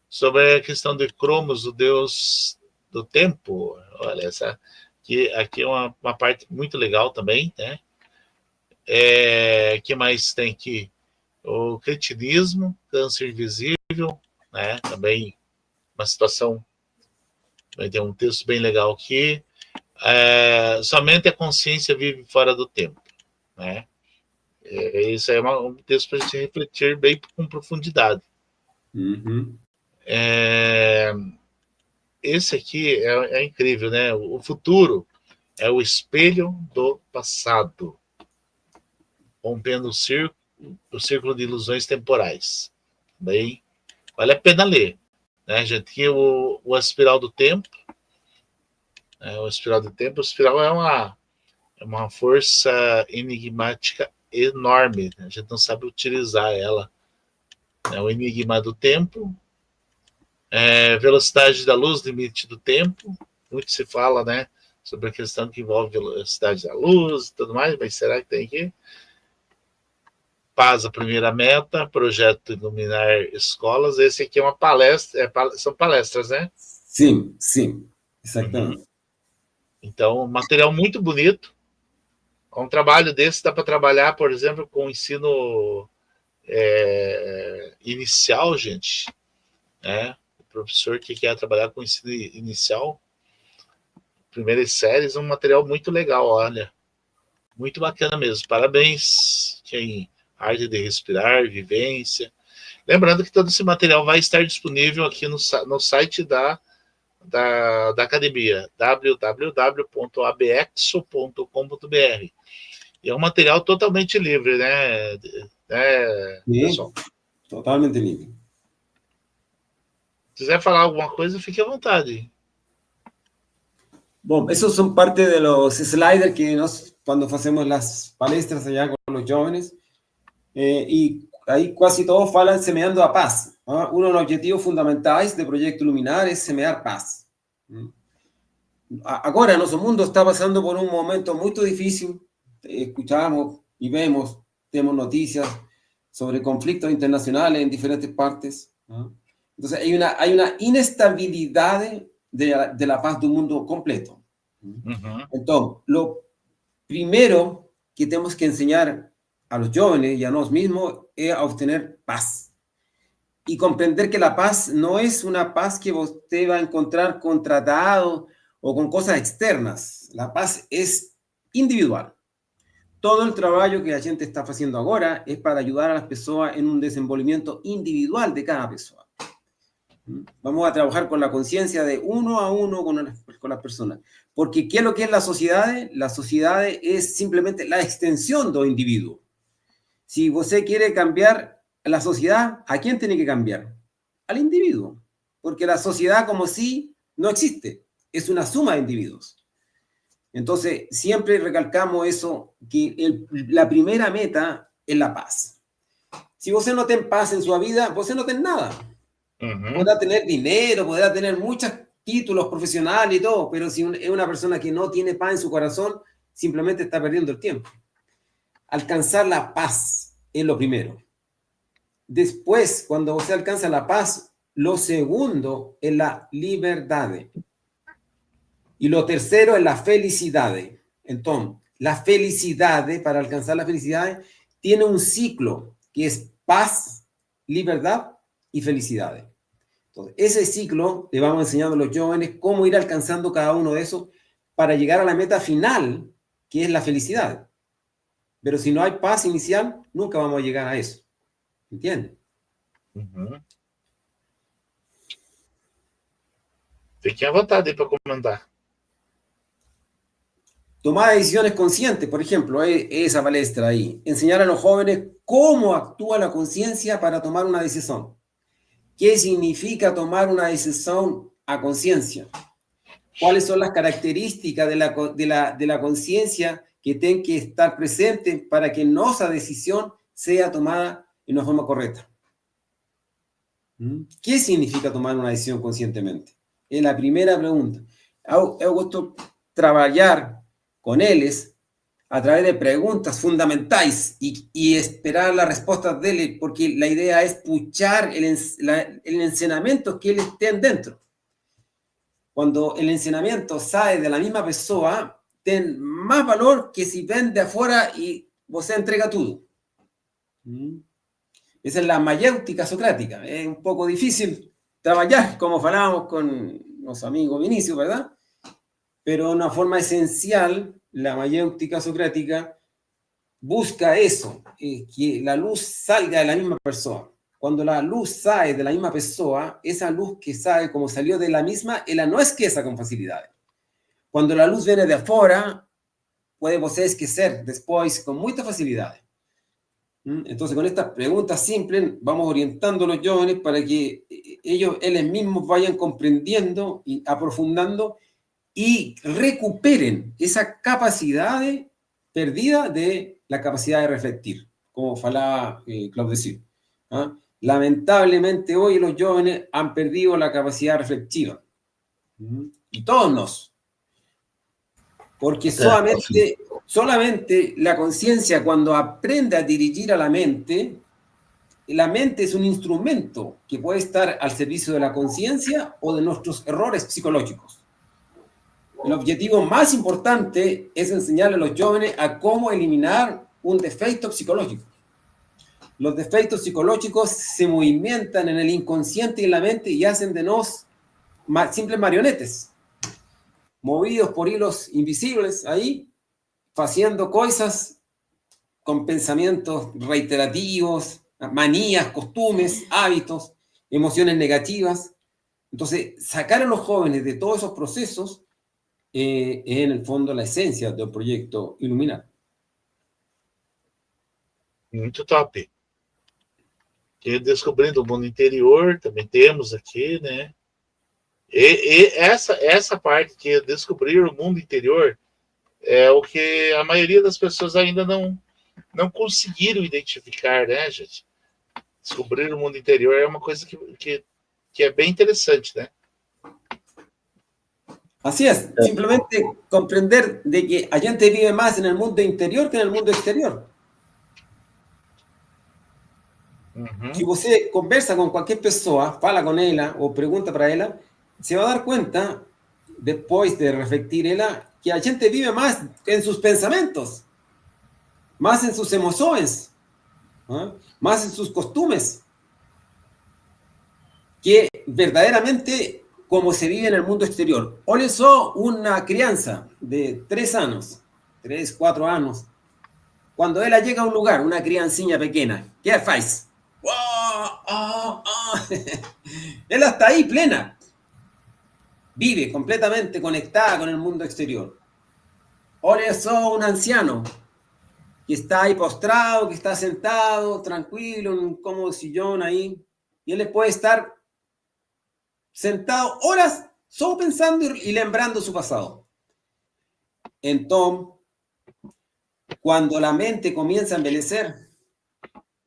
C: Sobre a questão de Cromos, o deus do tempo. Olha, aqui é uma parte muito legal também, né? Que mais tem aqui? O cretinismo, câncer invisível, né? Também uma situação... Tem um texto bem legal aqui. Somente a consciência vive fora do tempo, né? Isso é um texto para a gente refletir bem com profundidade. Esse aqui é incrível, né? O futuro é o espelho do passado, rompendo o círculo de ilusões temporais. Bem, vale a pena ler, né? Já tinha o Espiral do Tempo. O Espiral do Tempo. O Espiral é uma força enigmática enorme, né? A gente não sabe utilizar ela. O Enigma do Tempo. Velocidade da luz, limite do tempo. Muito se fala, né, sobre a questão que envolve velocidade da luz e tudo mais, mas será que tem aqui? Paz, a primeira meta, projeto Iluminar Escolas. Esse aqui é uma palestra, são palestras, né?
D: Sim, exatamente.
C: Então, material muito bonito. Um trabalho desse dá para trabalhar, por exemplo, com ensino inicial, gente, né? O professor que quer trabalhar com ensino inicial, primeiras séries, um material muito legal, olha. Muito bacana mesmo. Parabéns, quem... Arte de Respirar, Vivência. Lembrando que todo esse material vai estar disponível aqui no site da academia, www.abexo.com.br. E é um material totalmente livre, né, pessoal?
D: Totalmente livre.
C: Se quiser falar alguma coisa, fique à vontade.
D: Bom, esos son parte de los sliders que cuando hacemos las palestras allá con los jóvenes, y aí quase todos falam semeando a paz. Um dos objetivos fundamentais do Projeto Iluminar é semear paz. Agora, nosso mundo está passando por um momento muito difícil. Escuchamos e vemos, temos notícias sobre conflictos internacionales en diferentes partes. Entonces, hay una inestabilidad de la paz del mundo completo. Entonces, lo primero que tenemos que enseñar a los jóvenes y a nosotros mismos es a obtener paz. Y comprender que la paz no es una paz que usted va a encontrar con tratados o con cosas externas. La paz es individual. Todo el trabajo que la gente está haciendo ahora es para ayudar a las personas en un desenvolvimiento individual de cada persona. Vamos a trabajar con la conciencia de uno a uno con las personas. Porque ¿qué es lo que es la sociedad? La sociedad es simplemente la extensión de los individuos. Si usted quiere cambiar la sociedad, ¿a quién tiene que cambiar? Al individuo. Porque la sociedad como sí no existe. Es una suma de individuos. Entonces, siempre recalcamos eso, que la primera meta es la paz. Si usted no tiene paz en su vida, usted no tiene nada. Podrá tener dinero, podrá tener muchos títulos profesionales y todo, pero si es una persona que no tiene paz en su corazón, simplemente está perdiendo el tiempo. Alcanzar la paz es lo primero. Después, cuando usted alcanza la paz, lo segundo es la libertad. Y lo tercero es la felicidad. Entonces, la felicidad, para alcanzar la felicidad, tiene un ciclo que es paz, libertad y felicidad. Entonces, ese ciclo le vamos enseñando a los jóvenes cómo ir alcanzando cada uno de esos para llegar a la meta final, que es la felicidad. Pero si no hay paz inicial, nunca vamos a llegar a eso. ¿Entiendes?
C: Uhum. Fiquem à vontade aí para comentar.
D: Tomar decisiones conscientes, por ejemplo, esa palestra ahí. Enseñar a los jóvenes cómo actúa la conciencia para tomar una decisión. ¿Qué significa tomar una decisión a conciencia? ¿Cuáles son las características de la conciencia que tienen que estar presentes para que nuestra decisión sea tomada en una forma correcta? ¿Qué significa tomar una decisión conscientemente? Es la primera pregunta. He gusto trabajar con ellos a través de preguntas fundamentales y esperar las respuestas de ellos, porque la idea es puchar el enseñamiento que ellos estén dentro. Cuando el enseñamiento sale de la misma persona, tiene más valor que si ven de afuera y vos entrega todo. Esa es la mayéutica socrática. Es un poco difícil trabajar, como hablábamos con nuestro amigo Vinicio, ¿verdad? Pero de una forma esencial, la mayéutica socrática busca eso, que la luz salga de la misma persona. Cuando la luz sale de la misma persona, esa luz que sale como salió de la misma, ella no esquece con facilidad. Cuando la luz viene de afuera, puede você esquecer después con mucha facilidad. Entonces, con estas preguntas simples, vamos orientando a los jóvenes para que ellos mismos vayan comprendiendo y aprofundando y recuperen esa capacidad perdida de la capacidad de reflectir, como falaba Claude. Lamentablemente hoy los jóvenes han perdido la capacidad reflexiva. Y todos porque solamente la conciencia, cuando aprende a dirigir a la mente es un instrumento que puede estar al servicio de la conciencia o de nuestros errores psicológicos. El objetivo más importante es enseñarle a los jóvenes a cómo eliminar un defecto psicológico. Los defectos psicológicos se movimentan en el inconsciente y en la mente y hacen de nos simples marionetes, movidos por hilos invisibles ahí, haciendo cosas con pensamientos reiterativos, manías, costumbres, hábitos, emociones negativas. Entonces, sacar a los jóvenes de todos esos procesos es en el fondo la esencia del proyecto Iluminar.
C: Muito top. E descobrindo o mundo interior, também temos aqui, né? E essa parte que é descobrir o mundo interior é o que a maioria das pessoas ainda não conseguiram identificar, né, gente? Descobrir o mundo interior é uma coisa que é bem interessante, né?
D: Así es, simplemente comprender de que a gente vive más en el mundo interior que en el mundo exterior. Si você conversa con cualquier persona, fala con ella o pregunta para ella, se va a dar cuenta, después de reflectir ella, que a gente vive más en sus pensamientos, más en sus emociones, más en sus costumbres, que verdaderamente como se vive en el mundo exterior. Olha só una crianza de 3 años, 3, 4 años, cuando ella llega a un lugar, una criancinha pequeña, ¿qué hace? Ella está ahí plena, vive completamente conectada con el mundo exterior. Olha só un anciano que está ahí postrado, que está sentado, tranquilo, en un cómodo sillón ahí, y él puede estar sentado horas solo pensando y lembrando su pasado. Entonces, cuando la mente comienza a envejecer,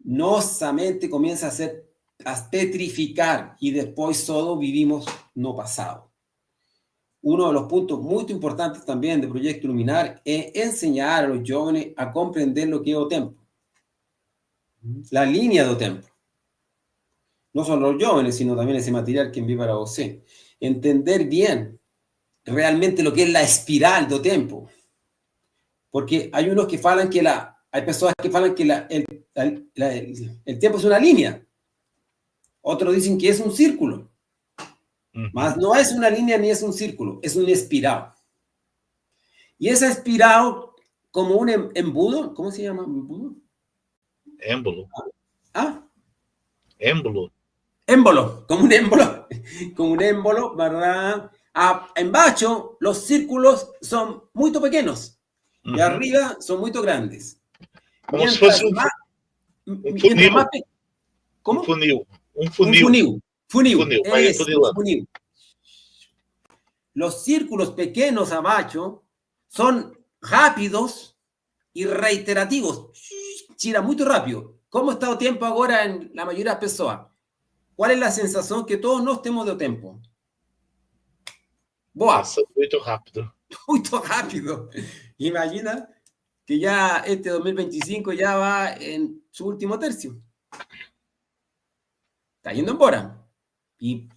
D: nuestra mente comienza a petrificar y después solo vivimos no pasado. Uno de los puntos muy importantes también del Proyecto Iluminar es enseñar a los jóvenes a comprender lo que es el tiempo, la línea del tiempo. No solo los jóvenes, sino también ese material que envía para usted. Entender bien realmente lo que es la espiral do tempo. Porque hay unos que falan que hay personas que falan que el tiempo es una línea. Otros dicen que es un círculo. Mas no es una línea ni es un círculo, es una espiral. Y esa espiral, como un embudo, ¿cómo se llama? ¿Embudo?
C: Émbolo.
D: ¿Ah?
C: Émbolo.
D: Émbolo, como un émbolo, ¿verdad? En baixo, los círculos son muy pequeños y arriba son muy grandes.
C: Como se fosse um funil.
D: ¿Cómo?
C: Um funil.
D: Funil.
C: Vai funilando.
D: Funil. Los círculos pequeños abajo son rápidos y reiterativos. Gira muy rápido. ¿Cómo está el tiempo ahora en la mayoría de las personas? ¿Cuál es la sensación que todos nós temos do tempo? Boa.
C: Passa muito rápido.
D: Muito rápido. Imagina que ya este 2025 ya va en su último tercio. Está yendo embora. Y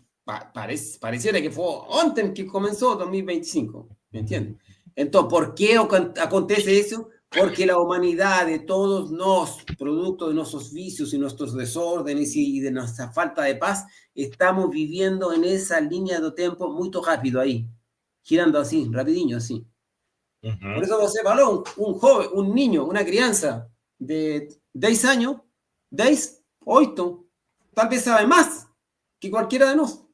D: pareciera que fue antes que comenzó 2025. ¿Me entiendes? Entonces, ¿por qué acontece eso? Porque la humanidad, de todos nos, producto de nuestros vicios y nuestros desórdenes y de nuestra falta de paz, estamos viviendo en esa línea de tiempo muy rápido ahí, girando así, rapidinho así. Por eso você falou, un joven, un niño, una crianza de 10 años, 10, 8, tal vez sabe más que cualquiera de nosotros.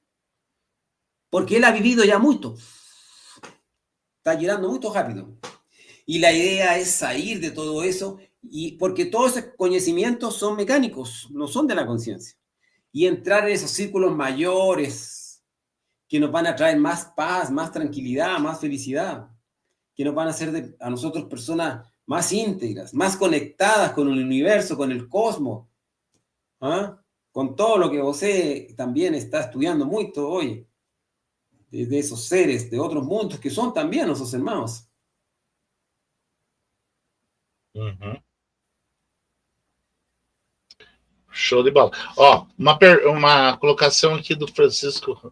D: Porque él ha vivido ya mucho. Está girando muy rápido. Y la idea es salir de todo eso, y porque todos esos conocimientos son mecánicos, no son de la conciencia. Y entrar en esos círculos mayores que nos van a traer más paz, más tranquilidad, más felicidad, que nos van a hacer a nosotros personas más íntegras, más conectadas con el universo, con el cosmos, ¿ah? Con todo lo que usted también está estudiando mucho hoy, de esos seres de otros mundos que son también nuestros hermanos.
C: Show de bola. Ó, uma colocação aqui do Francisco,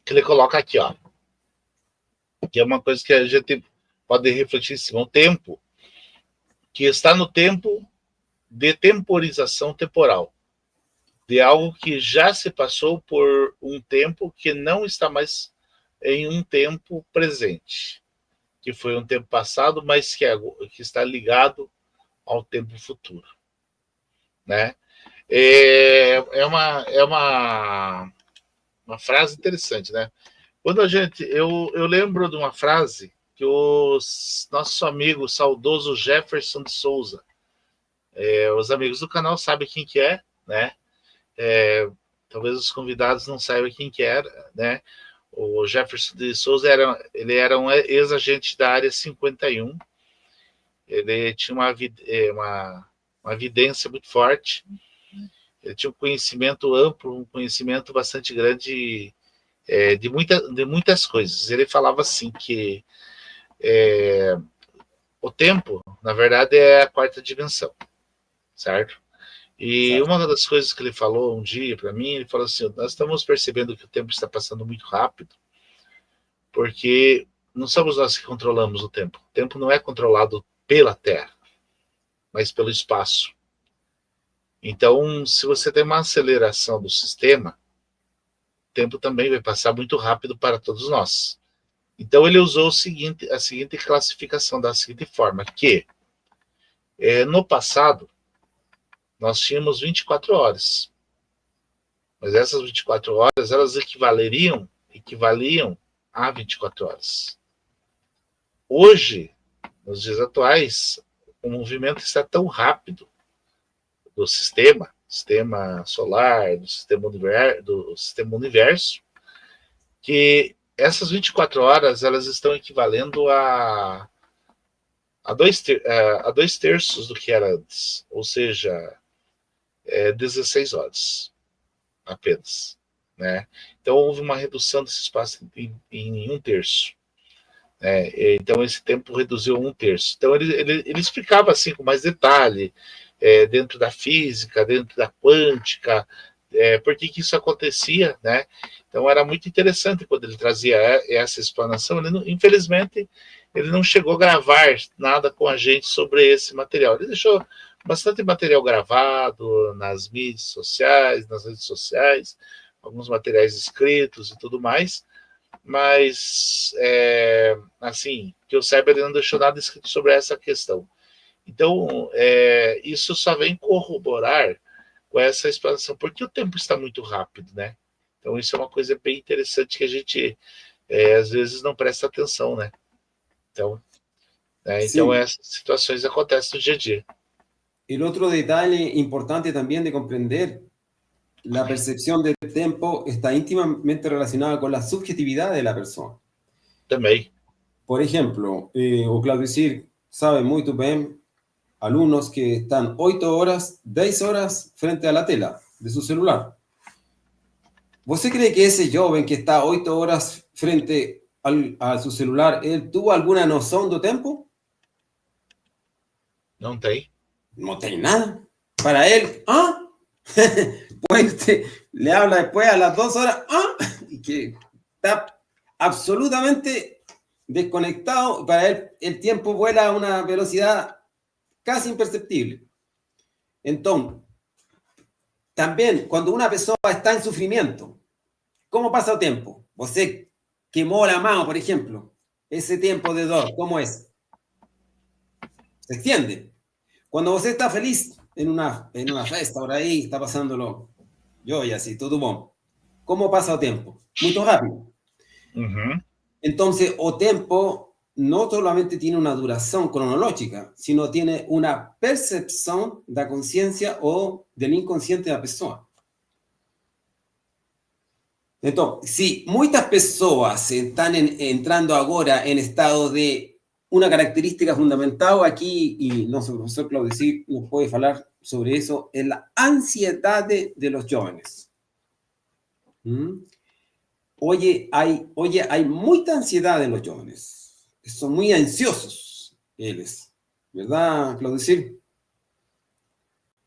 C: que ele coloca aqui, ó, que é uma coisa que a gente pode refletir em cima. O tempo, que está no tempo de temporização temporal, de algo que já se passou por um tempo que não está mais em um tempo presente, que foi um tempo passado, mas que está ligado ao tempo futuro, né? É uma frase interessante, né? Quando eu lembro de uma frase que o nosso amigo saudoso Jefferson de Souza, os amigos do canal sabem quem que é, né? Talvez os convidados não saibam quem que era, né? O Jefferson de Souza ele era um ex-agente da Área 51. Ele tinha uma vidência muito forte. Ele tinha um conhecimento amplo, um conhecimento bastante grande de muitas coisas. Ele falava assim que o tempo, na verdade, é a quarta dimensão, certo? E certo. Uma das coisas que ele falou um dia para mim, ele falou assim, nós estamos percebendo que o tempo está passando muito rápido, porque não somos nós que controlamos o tempo. O tempo não é controlado pela Terra, mas pelo espaço. Então, se você tem uma aceleração do sistema, o tempo também vai passar muito rápido para todos nós. Então, ele usou a seguinte classificação da seguinte forma, que no passado, nós tínhamos 24 horas. Mas essas 24 horas, elas equivaliam a 24 horas. Hoje, nos dias atuais, o movimento está tão rápido do sistema solar, do sistema universo, que essas 24 horas, elas estão equivalendo a 2/3 do que era antes. Ou seja, 16 horas apenas, né? Então houve uma redução desse espaço em 1/3, né? Então esse tempo reduziu 1/3. Então ele explicava assim com mais detalhe, dentro da física, dentro da quântica, por que isso acontecia, né? Então era muito interessante quando ele trazia essa explanação. Infelizmente, ele não chegou a gravar nada com a gente sobre esse material. Ele deixou bastante material gravado nas mídias sociais, nas redes sociais, alguns materiais escritos e tudo mais, mas, assim, que eu saiba, ele não deixou nada escrito sobre essa questão. Então, isso só vem corroborar com essa expansão, porque o tempo está muito rápido, né? Então, isso é uma coisa bem interessante que a gente, às vezes, não presta atenção, né? Então, então essas situações acontecem no dia a dia.
D: El otro detalle importante también de comprender, la percepción del tiempo está íntimamente relacionada con la subjetividad de la persona.
C: Também.
D: Por ejemplo, o Claudicir sabe muy bien alumnos que están 8 horas, 10 horas frente a la tela de su celular. ¿Você cree que ese joven que está 8 horas frente a su celular, él tuvo alguna noción do tiempo?
C: Não tem.
D: No tiene nada. Para él, pues usted le habla después a las 2 horas, y que está absolutamente desconectado. Para él, el tiempo vuela a una velocidad casi imperceptible. Entonces, también cuando una persona está en sufrimiento, ¿cómo pasa el tiempo? Usted quemó la mano, por ejemplo, ese tiempo de dolor, ¿cómo es? Se extiende. Cuando usted está feliz en una fiesta por ahí, está pasándolo yo y así, todo bom. ¿Cómo pasa el tiempo? Muy rápido.
C: Uhum.
D: Entonces, el tiempo no solamente tiene una duración cronológica, sino tiene una percepción de la conciencia o del inconsciente de la persona. Entonces, si muchas personas están entrando ahora en estado de una característica fundamental aquí, y nuestro profesor Claudicir nos puede hablar sobre eso, es la ansiedad de los jóvenes. Oye, hay mucha ansiedad en los jóvenes. Son muy ansiosos ellos. ¿Verdad, Claudicir?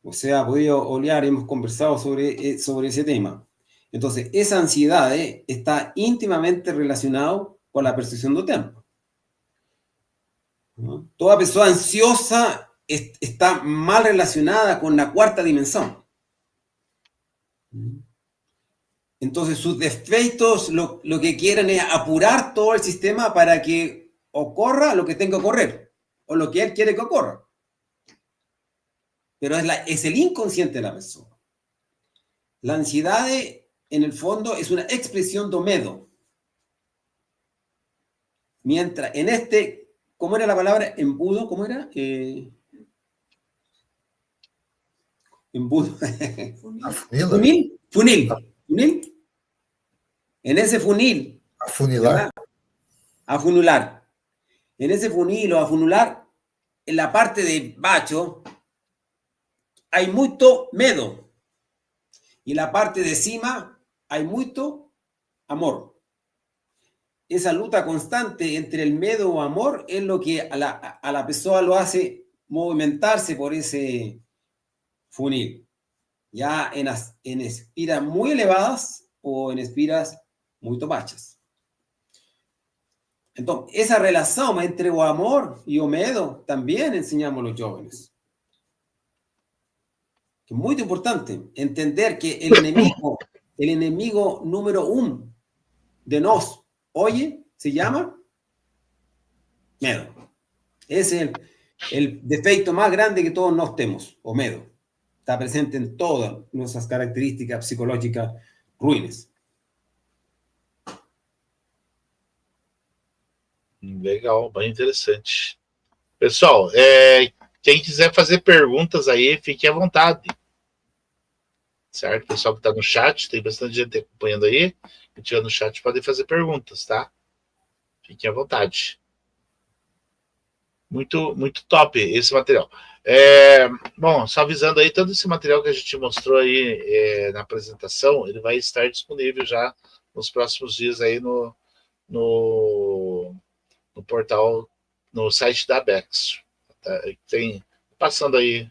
D: O sea, ha podido olear, hemos conversado sobre ese tema. Entonces, esa ansiedad está íntimamente relacionada con la percepción del tiempo. ¿No? Toda persona ansiosa está mal relacionada con la cuarta dimensión. Entonces, sus defectos lo que quieren es apurar todo el sistema para que ocurra lo que tenga que ocurrir, o lo que él quiere que ocurra. Pero es el inconsciente de la persona. La ansiedad, en el fondo, es una expresión de miedo. Mientras, ¿cómo era la palabra? Embudo, ¿cómo era? Embudo. Funil. En ese funil.
E: Afunilar.
D: Afunular. En ese funil o afunular, en la parte de bajo, hay mucho miedo. Y en la parte de cima, hay mucho amor. Esa lucha constante entre el miedo o amor es lo que a la persona lo hace movimentarse por ese funil. Ya en espiras muy elevadas o en espiras muy bajas. Entonces, esa relación entre el amor y el miedo también enseñamos a los jóvenes. Es muy importante entender que el enemigo número 1 de nos, oye, se llama miedo. Ese es el defecto más grande que todos nos tenemos, o miedo. Está presente en todas nuestras características psicológicas ruins.
C: Legal, bem interessante. Pessoal, quem quiser fazer perguntas aí, fique à vontade. Certo? O pessoal que está no chat, tem bastante gente acompanhando aí. Quem estiver no chat pode fazer perguntas, tá? Fiquem à vontade. Muito, muito top esse material. Bom, só avisando aí, todo esse material que a gente mostrou aí na apresentação, ele vai estar disponível já nos próximos dias aí no portal, no site da Abex. Tem, passando aí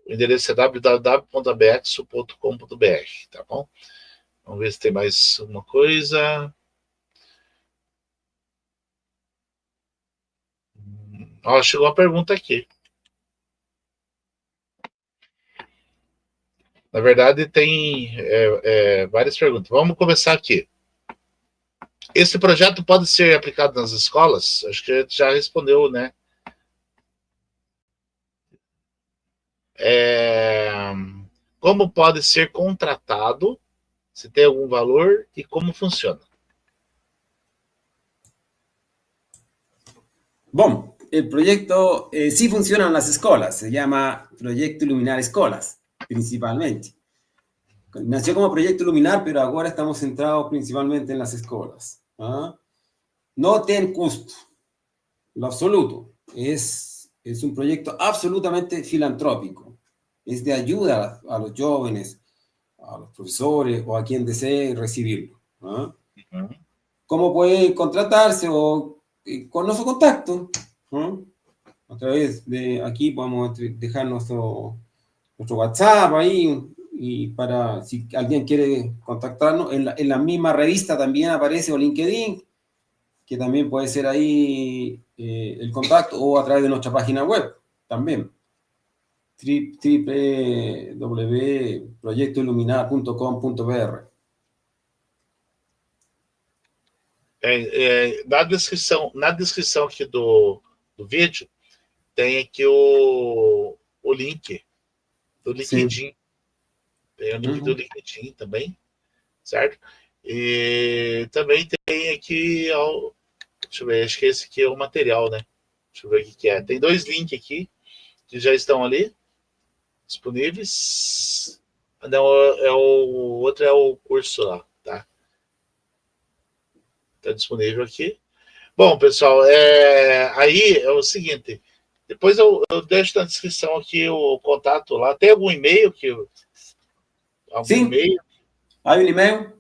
C: O endereço é www.abexo.com.br, tá bom? Vamos ver se tem mais uma coisa. Ó, chegou uma pergunta aqui. Na verdade, tem várias perguntas. Vamos começar aqui. Esse projeto pode ser aplicado nas escolas? Acho que a gente já respondeu, né? Como pode ser contratado? Se tem algum valor e como funciona?
D: Bom, el proyecto sí funciona en las escuelas, se llama Proyecto Iluminar Escolas, principalmente. Nació como Proyecto Iluminar, pero ahora estamos centrados principalmente en las escuelas. ¿Ah? No tiene costo, lo absoluto. Es un proyecto absolutamente filantrópico. Es de ayuda a los jóvenes, a los profesores o a quien desee recibirlo. ¿Ah?
C: Uhum.
D: ¿Cómo puede contratarse o con nuestro contacto? ¿No? A través de aquí podemos dejar nuestro WhatsApp ahí, y para si alguien quiere contactarnos, en la misma revista también aparece o LinkedIn, que también puede ser ahí el contacto, o a través de nuestra página web también, www.proyectoiluminar.com.br.
C: Na descrição aqui do vídeo, tem aqui o link do LinkedIn. Sim. Tem o link do LinkedIn também, certo? E também tem aqui, deixa eu ver, acho que esse aqui é o material, né? Deixa eu ver o que é. Tem 2 links aqui, que já estão ali, disponíveis. Não, o outro é o curso lá, tá? Está disponível aqui. Bom, pessoal, aí é o seguinte, depois eu deixo na descrição aqui o contato lá. Tem algum e-mail que...
D: Sim, e-mail? Há um e-mail.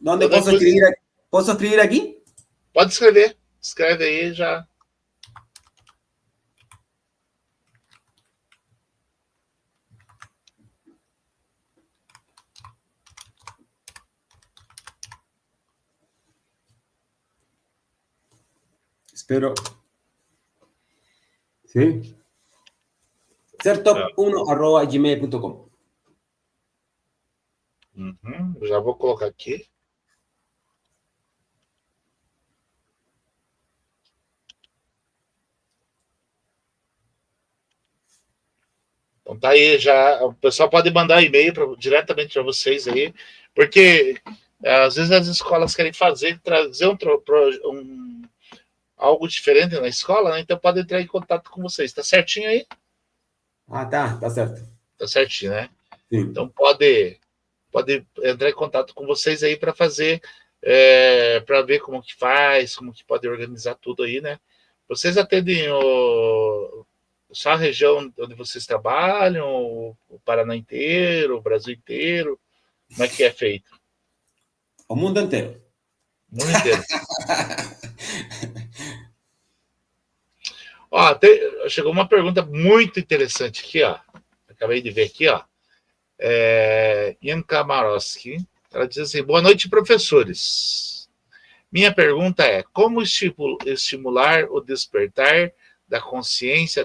D: Onde posso escrever aqui? Posso escrever aqui?
C: Pode escrever. Escreve aí já.
D: Espero. Sim. Certop1@gmail.com.
C: Uhum, já vou colocar aqui. Então tá aí já. O pessoal pode mandar e-mail diretamente para vocês aí, porque às vezes as escolas querem trazer algo diferente na escola, né? Então pode entrar em contato com vocês. Tá certinho aí?
D: Ah, tá certo.
C: Tá certinho, né?
D: Sim.
C: Então pode entrar em contato com vocês aí para fazer, para ver como que faz, como que pode organizar tudo aí, né? Vocês atendem só a região onde vocês trabalham, o Paraná inteiro, o Brasil inteiro? Como é que é feito?
D: O mundo inteiro.
C: O mundo inteiro. Ó, chegou uma pergunta muito interessante aqui, ó. Acabei de ver aqui, ó. Ian Kamarowski. Ela diz assim: boa noite, professores. Minha pergunta é: como estimular o despertar da consciência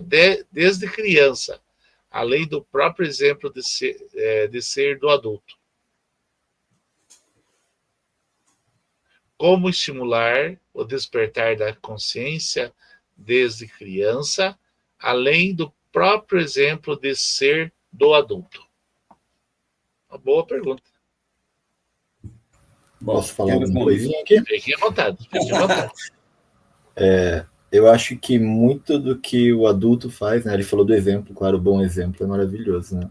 C: desde criança, além do próprio exemplo de ser do adulto? Como estimular o despertar da consciência desde criança, além do próprio exemplo de ser do adulto? Uma boa pergunta.
F: Posso falar alguma coisinha aqui?
C: Fiquem à vontade.
F: Eu acho que muito do que o adulto faz, né? Ele falou do exemplo, claro, o bom exemplo é maravilhoso, né?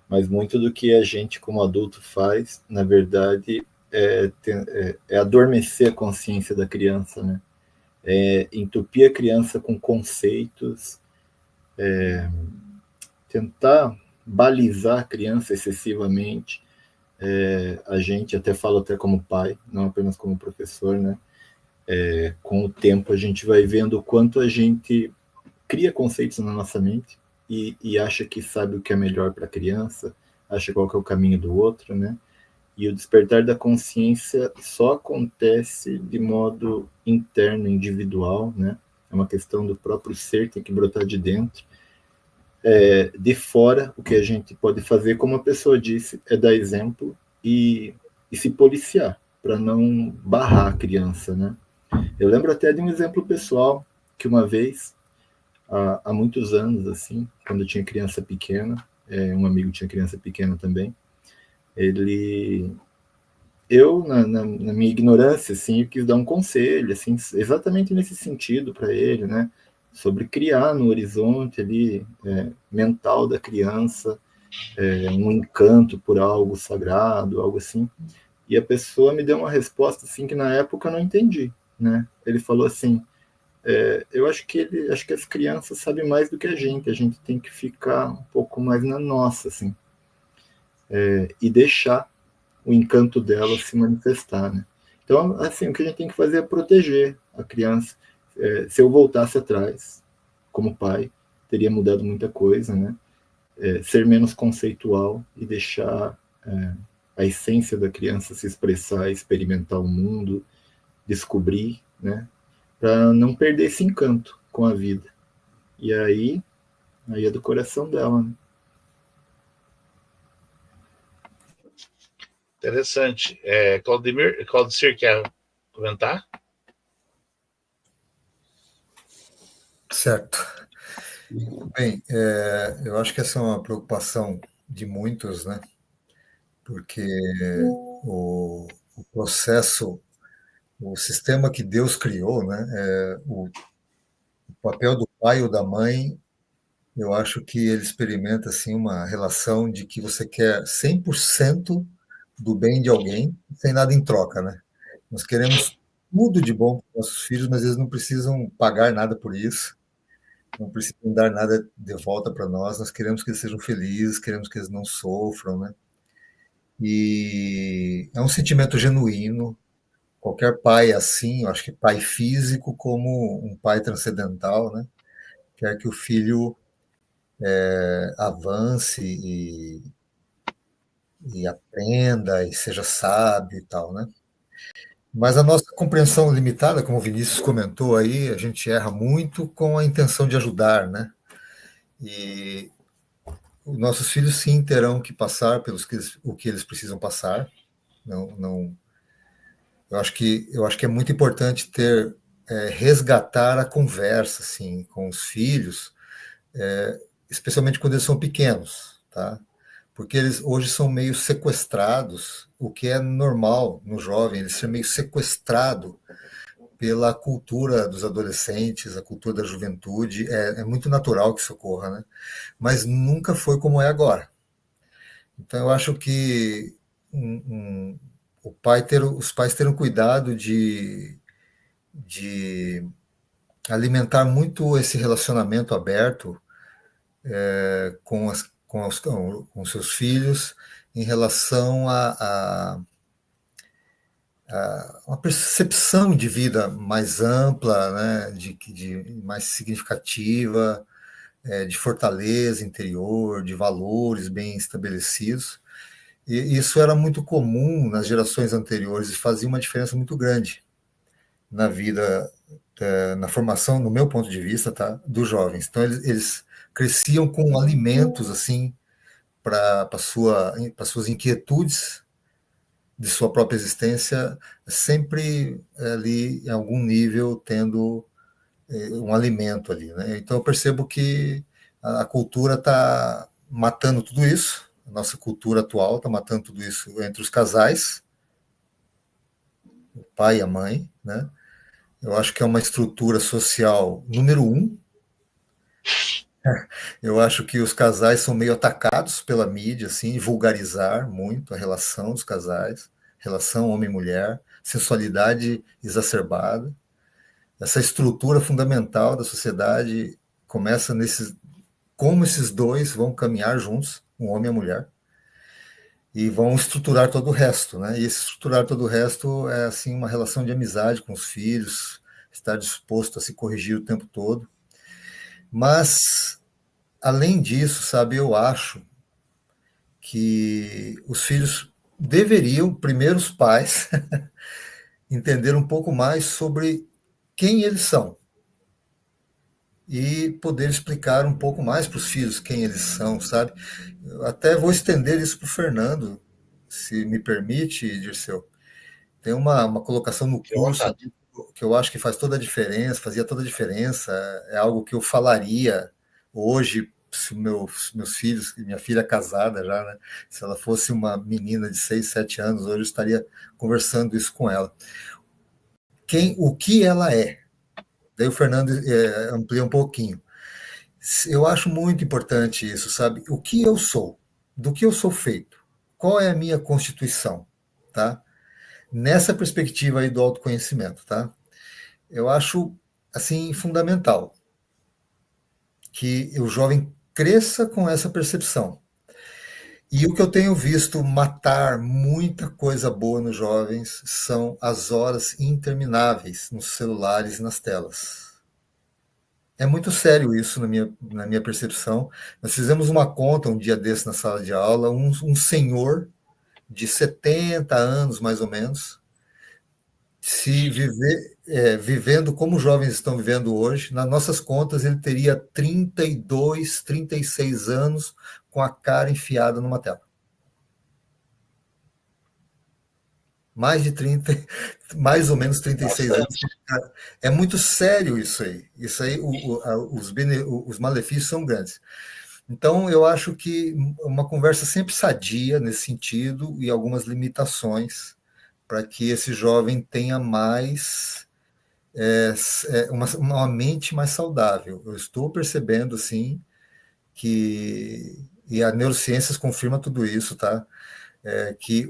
F: Mas muito do que a gente como adulto faz, na verdade, é adormecer a consciência da criança, né? Entupir a criança com conceitos, tentar balizar a criança excessivamente. A gente, até falo até como pai, não apenas como professor, né? Com o tempo a gente vai vendo o quanto a gente cria conceitos na nossa mente e acha que sabe o que é melhor para a criança, acha qual que é o caminho do outro, né? E o despertar da consciência só acontece de modo interno, individual, né? É uma questão do próprio ser, tem que brotar de dentro. De fora, o que a gente pode fazer, como a pessoa disse, é dar exemplo e se policiar, para não barrar a criança, né? Eu lembro até de um exemplo pessoal, que uma vez, há muitos anos, assim, quando eu tinha criança pequena, um amigo tinha criança pequena também, eu, na minha ignorância, assim, eu quis dar um conselho, assim, exatamente nesse sentido para ele, né? Sobre criar no horizonte ali, mental da criança, um encanto por algo sagrado, algo assim. E a pessoa me deu uma resposta, assim, que na época eu não entendi, né? Ele falou assim, eu acho que as crianças sabem mais do que a gente tem que ficar um pouco mais na nossa, assim, e deixar o encanto dela se manifestar, né? Então, assim, o que a gente tem que fazer é proteger a criança. Se eu voltasse atrás, como pai, teria mudado muita coisa, né? Ser menos conceitual e deixar a essência da criança se expressar, experimentar o mundo, descobrir, né? Para não perder esse encanto com a vida. E aí é do coração dela, né?
C: Interessante. Claudicir quer comentar?
E: Certo. Bem, eu acho que essa é uma preocupação de muitos, né? Porque o processo, o sistema que Deus criou, né? O papel do pai ou da mãe, eu acho que ele experimenta assim uma relação de que você quer 100% do bem de alguém sem nada em troca, né? Nós queremos tudo de bom para os nossos filhos, mas eles não precisam pagar nada por isso, não precisam dar nada de volta para nós. Nós queremos que eles sejam felizes, queremos que eles não sofram, né? E é um sentimento genuíno. Qualquer pai é assim, eu acho que pai físico como um pai transcendental, né? Quer que o filho avance e aprenda e seja sábio e tal, né? Mas a nossa compreensão limitada, como o Vinícius comentou aí, a gente erra muito com a intenção de ajudar, né? E os nossos filhos sim terão que passar o que eles precisam passar. Não, eu acho que é muito importante resgatar a conversa assim com os filhos, especialmente quando eles são pequenos, tá? Porque eles hoje são meio sequestrados, o que é normal no jovem, ele ser meio sequestrado pela cultura dos adolescentes, a cultura da juventude. É muito natural que isso ocorra, né? Mas nunca foi como é agora. Então, eu acho que os pais terão cuidado de alimentar muito esse relacionamento aberto com seus filhos em relação a uma percepção de vida mais ampla, né, de mais significativa, de fortaleza interior, de valores bem estabelecidos. E isso era muito comum nas gerações anteriores e fazia uma diferença muito grande na vida, na formação, no meu ponto de vista, tá, dos jovens. Então, eles cresciam com alimentos assim para suas inquietudes de sua própria existência, sempre ali em algum nível tendo um alimento ali, né? Então eu percebo que a cultura está matando tudo isso, a nossa cultura atual está matando tudo isso entre os casais, o pai e a mãe, né? Eu acho que é uma estrutura social número um. Eu acho que os casais são meio atacados pela mídia, assim, vulgarizar muito a relação dos casais, relação homem-mulher, sensualidade exacerbada. Essa estrutura fundamental da sociedade começa como esses dois vão caminhar juntos, um homem e a mulher, e vão estruturar todo o resto, né? E esse estruturar todo o resto é assim uma relação de amizade com os filhos, estar disposto a se corrigir o tempo todo. Mas além disso, sabe, eu acho que os filhos deveriam, primeiro os pais, entender um pouco mais sobre quem eles são e poder explicar um pouco mais para os filhos quem eles são, sabe? Eu até vou estender isso para o Fernando, se me permite, Dirceu. Tem uma colocação no curso que eu acho que faz toda a diferença, fazia toda a diferença, é algo que eu falaria hoje se meus filhos, minha filha é casada já, né? Se ela fosse uma menina de 6, 7 anos, hoje eu estaria conversando isso com ela. O que ela é? Daí o Fernando amplia um pouquinho. Eu acho muito importante isso, sabe? O que eu sou? Do que eu sou feito? Qual é a minha constituição? Tá? Nessa perspectiva aí do autoconhecimento, tá? Eu acho, assim, fundamental que o jovem cresça com essa percepção. E o que eu tenho visto matar muita coisa boa nos jovens são as horas intermináveis nos celulares e nas telas. É muito sério isso na minha percepção. Nós fizemos uma conta um dia desse na sala de aula, um senhor de 70 anos, mais ou menos, se vivendo como os jovens estão vivendo hoje, nas nossas contas ele teria 32, 36 anos com a cara enfiada numa tela. Mais de 30, mais ou menos 36 anos. É muito sério isso aí. Isso aí, os malefícios são grandes. Então, eu acho que uma conversa sempre sadia nesse sentido e algumas limitações para que esse jovem tenha mais uma mente mais saudável. Eu estou percebendo, assim, e a neurociências confirma tudo isso, tá? Que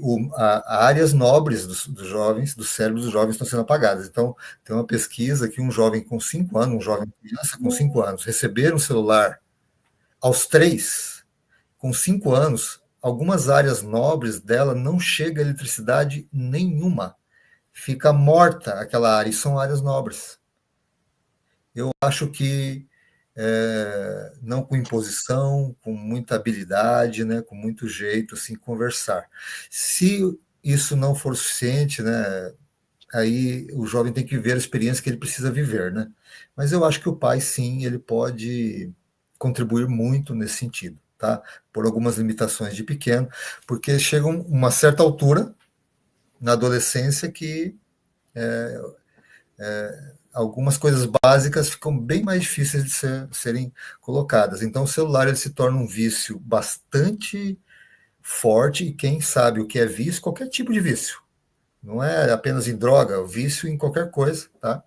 E: áreas nobres dos jovens, dos cérebros dos jovens estão sendo apagadas. Então, tem uma pesquisa que um jovem com 5 anos, um jovem criança com 5 anos, receber um celular aos 3, com 5 anos, algumas áreas nobres dela não chega a eletricidade nenhuma. Fica morta aquela área, e são áreas nobres. Eu acho que não com imposição, com muita habilidade, né, com muito jeito, assim, conversar. Se isso não for suficiente, né, aí o jovem tem que viver a experiência que ele precisa viver, né? Mas eu acho que o pai, sim, ele pode contribuir muito nesse sentido, tá? Por algumas limitações de pequeno, porque chega uma certa altura na adolescência que algumas coisas básicas ficam bem mais difíceis de serem colocadas. Então, o celular ele se torna um vício bastante forte, e quem sabe o que é vício, qualquer tipo de vício. Não é apenas em droga, o vício em qualquer coisa, tá?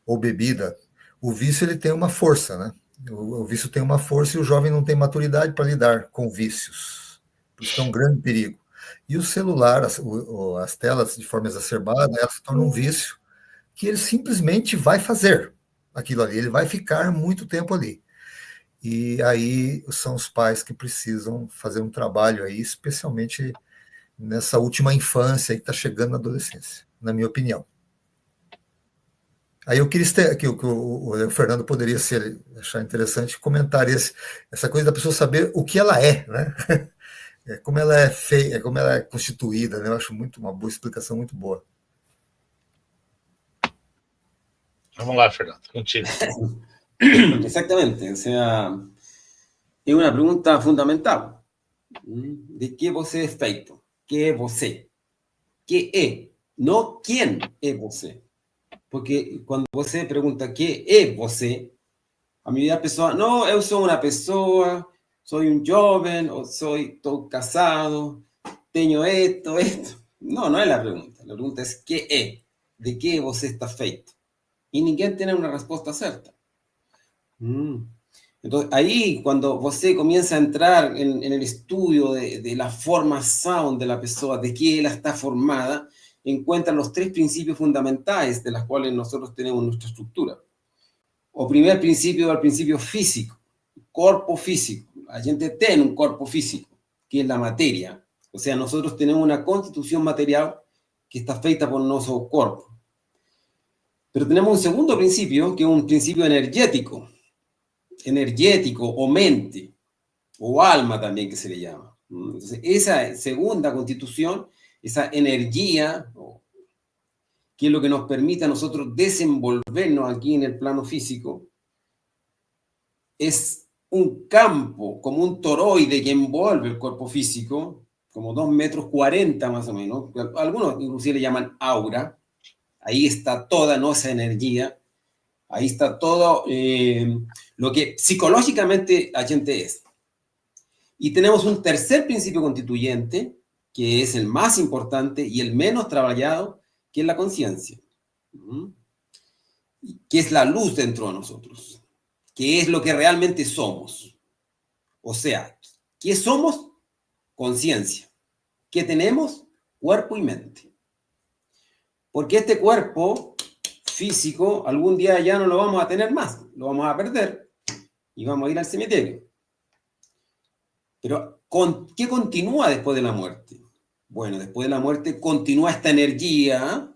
E: Ou bebida. O vício ele tem uma força, né? O vício tem uma força e o jovem não tem maturidade para lidar com vícios. Por isso que é um grande perigo. E o celular, as telas de forma exacerbada, elas se tornam um vício que ele simplesmente vai fazer aquilo ali, ele vai ficar muito tempo ali. E aí são os pais que precisam fazer um trabalho aí, especialmente nessa última infância que está chegando na adolescência, na minha opinião. Aí eu queria que o Fernando poderia achar interessante comentar essa coisa da pessoa saber o que ela é, né? Como ela é feia, como ela é constituída, né? Eu acho uma boa explicação, muito boa.
C: Vamos lá, Fernando, contigo.
D: Exactamente, o sea, é uma pergunta fundamental. De que você é feito? Que é você? Que é? Não quem é você. Porque quando você pergunta que é você, a maioria da pessoa, não, eu sou uma pessoa, sou um jovem, ou estou casado, tenho esto. Não, não é a pergunta. A pergunta é que é? De que você está feito? Y ninguém tiene una respuesta cierta. Entonces, ahí cuando você comienza a entrar en el estudio de la formación de la persona, de qué ella está formada, encuentra los 3 principios fundamentales de los cuales nosotros tenemos nuestra estructura. O primer principio es el principio físico, cuerpo físico. La gente tiene un cuerpo físico, que es la materia. O sea, nosotros tenemos una constitución material que está feita por nuestro cuerpo. Pero tenemos un segundo principio, que es un principio energético. energético o mente, o alma también que se le llama. Entonces, esa segunda constitución, esa energía, que es lo que nos permite a nosotros desenvolvernos aquí en el plano físico, es un campo, como un toroide que envuelve el cuerpo físico, como 2,40 metros más o menos. Algunos inclusive le llaman aura. Ahí está toda nuestra energía. Ahí está todo lo que psicológicamente la gente es. Y tenemos un tercer principio constituyente, que es el más importante y el menos trabajado, que es la conciencia. Que es la luz dentro de nosotros. Que es lo que realmente somos. O sea, ¿qué somos? Conciencia. ¿Qué tenemos? Cuerpo y mente. Porque este cuerpo físico algún día ya no lo vamos a tener más, lo vamos a perder y vamos a ir al cementerio. Pero ¿qué continúa después de la muerte? Bueno, después de la muerte continúa esta energía,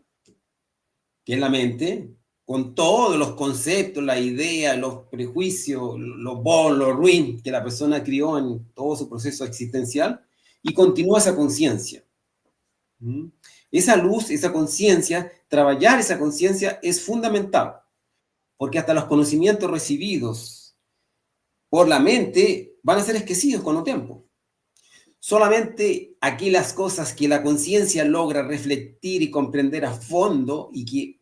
D: que es la mente, con todos los conceptos, las ideas, los prejuicios, los bons, los ruins que la persona crió en todo su proceso existencial, y continúa esa conciencia. Esa luz, esa conciencia, trabajar esa conciencia es fundamental, porque hasta los conocimientos recibidos por la mente van a ser esquecidos con el tiempo. Solamente aquellas cosas que la conciencia logra refletir y comprender a fondo y que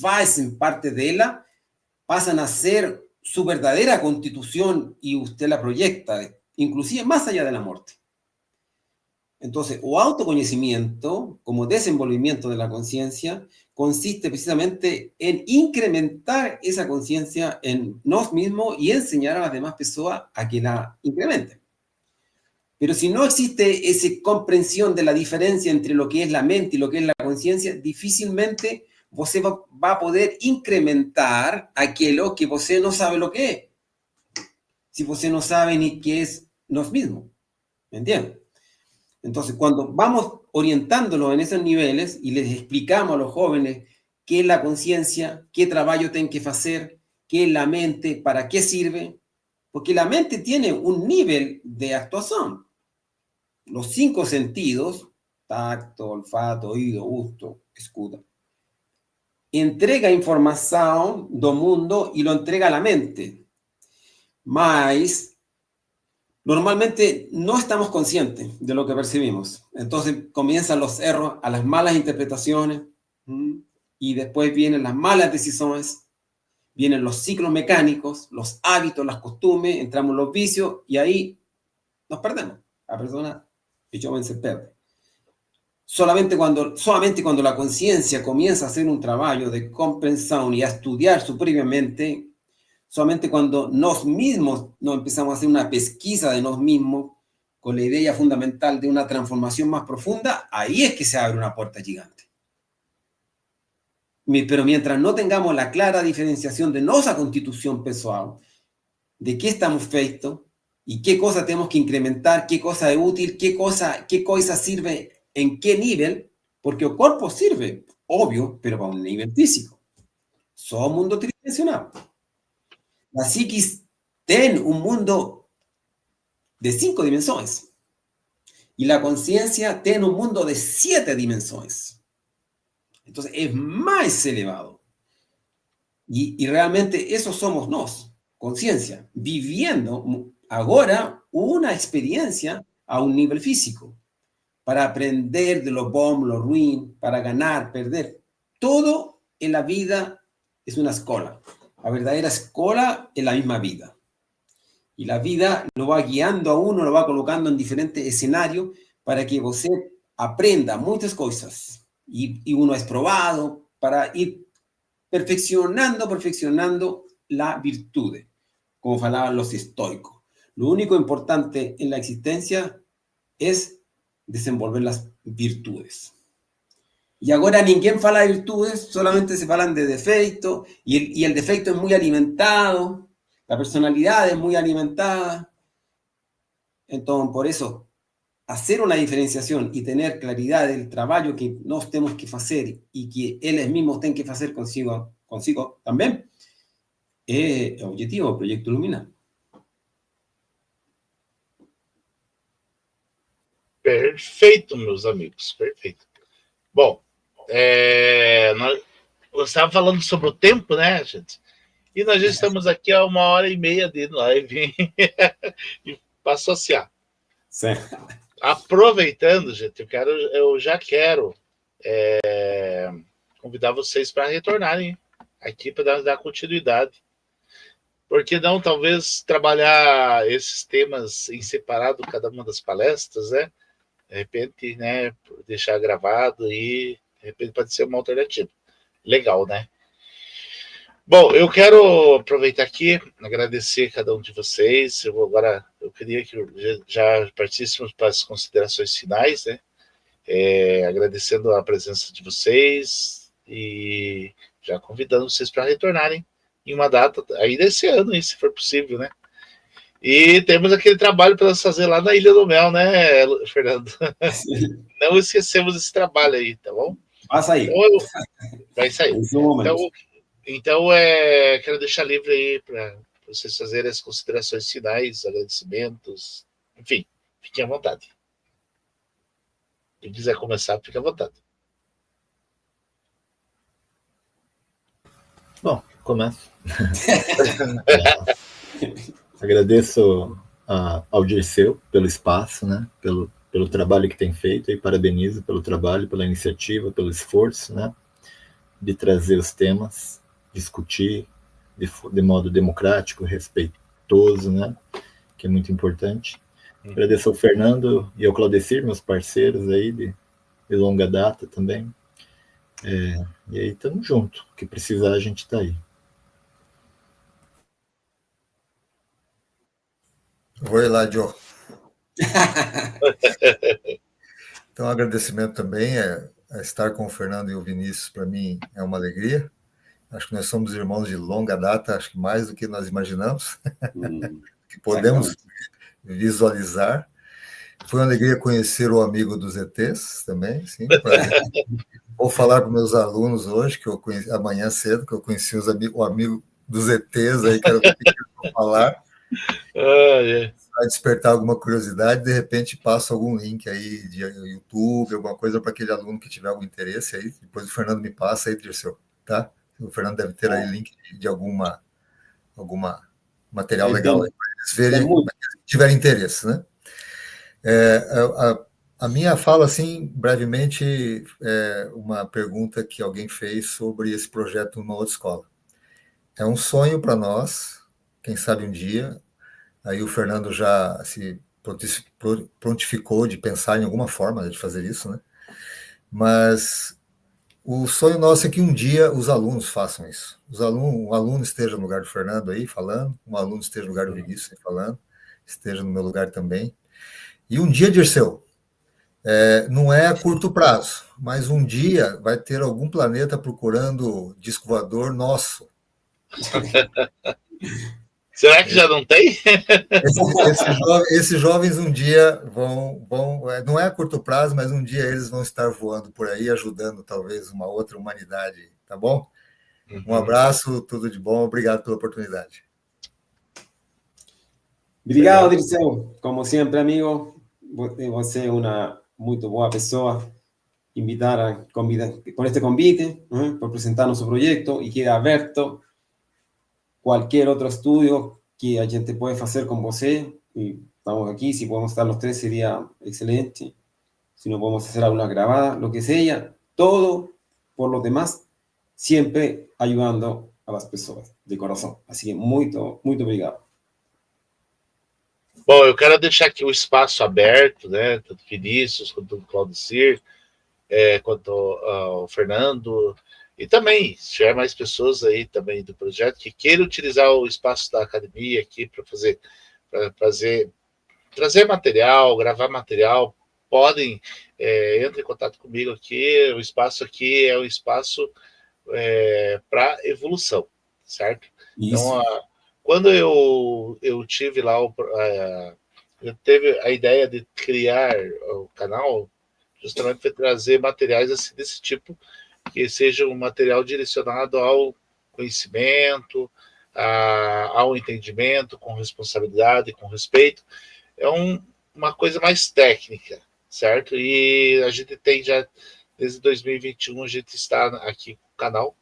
D: hacen parte de ella, pasan a ser su verdadera constitución y usted la proyecta, inclusive más allá de la muerte. Entonces, o autoconocimiento, como desenvolvimiento de la conciencia, consiste precisamente en incrementar esa conciencia en nos mismos y enseñar a las demás personas a que la incrementen. Pero si no existe esa comprensión de la diferencia entre lo que es la mente y lo que es la conciencia, difícilmente usted va a poder incrementar aquello que usted no sabe lo que es. Si usted no sabe ni qué es nos mismos. ¿Me entiende? Entonces, cuando vamos orientándolos en esos niveles y les explicamos a los jóvenes qué es la conciencia, qué trabajo tienen que hacer, qué es la mente, para qué sirve, porque la mente tiene un nivel de actuación. Los 5 sentidos, tacto, olfato, oído, gusto, escuta, entrega información do mundo y lo entrega a la mente. Mas normalmente no estamos conscientes de lo que percibimos. Entonces comienzan los errores, a las malas interpretaciones, y después vienen las malas decisiones, vienen los ciclos mecánicos, los hábitos, las costumbres, entramos en los vicios y ahí nos perdemos. La persona, el joven, se pierde. Solamente cuando la conciencia comienza a hacer un trabajo de comprensión y a estudiar supremamente, solamente cuando nos mismos nos empezamos a hacer una pesquisa de nos mismos con la idea fundamental de una transformación más profunda, ahí es que se abre una puerta gigante. Pero mientras no tengamos la clara diferenciación de nuestra constitución personal, de qué estamos feitos y qué cosa tenemos que incrementar, qué cosa es útil, qué cosa sirve en qué nivel, porque el cuerpo sirve, obvio, pero para un nivel físico. Somos un mundo tridimensional. La psiquis tiene un mundo de 5 dimensiones y la conciencia tiene un mundo de 7 dimensiones. Entonces es más elevado. Y realmente eso somos nos, conciencia, viviendo ahora una experiencia a un nivel físico, para aprender de lo bom, lo ruin, para ganar, perder. Todo en la vida es una escuela. La verdadera escuela es la misma vida. Y la vida lo va guiando a uno, lo va colocando en diferentes escenarios para que usted aprenda muchas cosas. Y uno es probado para ir perfeccionando la virtud, como hablaban los estoicos. Lo único importante en la existencia es desenvolver las virtudes. Y ahora ninguém fala de virtudes, solamente se hablan de defecto, y el defecto es muy alimentado, la personalidad es muy alimentada. Entonces, por eso, hacer una diferenciación y tener claridad del trabajo que nos tenemos que hacer y que ellos mismos tienen que hacer consigo también, es el objetivo del Proyecto Luminar.
C: Perfeito, meus amigos, perfeito. Bom, você estava falando sobre o tempo, né, gente? E nós já estamos aqui há 1h30 de live para associar.
D: Sim.
C: Aproveitando, gente, eu já quero convidar vocês para retornarem aqui para dar continuidade. Por que não, talvez, trabalhar esses temas em separado, cada uma das palestras, né? De repente, né, deixar gravado e, de repente, pode ser uma alternativa. Legal, né? Bom, eu quero aproveitar aqui, agradecer cada um de vocês. Eu queria que já partíssemos para as considerações finais, né? Agradecendo a presença de vocês e já convidando vocês para retornarem em uma data aí desse ano, se for possível, né? E temos aquele trabalho para nós fazer lá na Ilha do Mel, né, Fernando? Não esquecemos esse trabalho aí, tá bom?
D: Vai sair.
C: Vai sair. Então, quero deixar livre aí para vocês fazerem as considerações finais, agradecimentos, enfim, fiquem à vontade. Quem quiser começar, fique à vontade.
F: Bom, começo. Agradeço ao Dirceu pelo espaço, né? Pelo trabalho que tem feito, e parabenizo pelo trabalho, pela iniciativa, pelo esforço, né? De trazer os temas, discutir de modo democrático, respeitoso, né? Que é muito importante. Agradeço ao Fernando e ao Claudecir, meus parceiros aí de longa data também. E aí, estamos juntos. O que precisar, a gente está aí.
E: Oi lá, Joe. Então, agradecimento também a estar com o Fernando e o Vinícius, para mim, é uma alegria. Acho que nós somos irmãos de longa data, acho que mais do que nós imaginamos, que podemos visualizar. Foi uma alegria conhecer o amigo dos ETs também, sim. Vou falar com meus alunos hoje, que eu conheci amanhã cedo, que eu conheci o amigo dos ETs aí, quero ver o que eu vou falar. Vai despertar alguma curiosidade, de repente passo algum link aí de YouTube, alguma coisa para aquele aluno que tiver algum interesse aí. Depois o Fernando me passa aí, Dirceu, tá? O Fernando deve ter aí link de alguma material legal aí para eles verem, se tiverem interesse, né? A minha fala, assim, brevemente, é uma pergunta que alguém fez sobre esse projeto numa outra escola. É um sonho para nós, quem sabe um dia. Aí o Fernando já se prontificou de pensar em alguma forma de fazer isso, né? Mas o sonho nosso é que um dia os alunos façam isso. Um aluno esteja no lugar do Fernando aí falando, um aluno esteja no lugar do Vinícius aí falando, esteja no meu lugar também. E um dia, Dirceu, não é a curto prazo, mas um dia vai ter algum planeta procurando disco voador nosso.
C: Será que já não tem?
E: Esses jovens um dia vão, não é a curto prazo, mas um dia eles vão estar voando por aí, ajudando talvez uma outra humanidade, tá bom? Um abraço, tudo de bom, obrigado pela oportunidade.
D: Obrigado, Dirceu. Como sempre, amigo, você é uma muito boa pessoa. Por este convite, por apresentar nosso projeto, e queda aberto cualquier otro estudio que a gente puede hacer con vos, y estamos aquí, si podemos estar los tres sería excelente, si no podemos hacer alguna grabada, lo que sea, todo por los demás, siempre ayudando a las pessoas, de coração. Así que muito obrigado.
C: Bom, eu quero deixar aqui o espaço aberto, né, tanto Vinícius, quanto o Claudecir, quanto ao Fernando, e também, se tiver mais pessoas aí também do projeto que queiram utilizar o espaço da academia aqui para trazer material, gravar material, podem, entre em contato comigo aqui. O espaço aqui é um espaço para evolução, certo?
D: Isso.
C: Então, quando eu tive lá, eu teve a ideia de criar o canal, justamente para trazer materiais assim, desse tipo, que seja um material direcionado ao conhecimento, ao entendimento, com responsabilidade, com respeito. É uma coisa mais técnica, certo? E a gente tem já, desde 2021, a gente está aqui com o canal,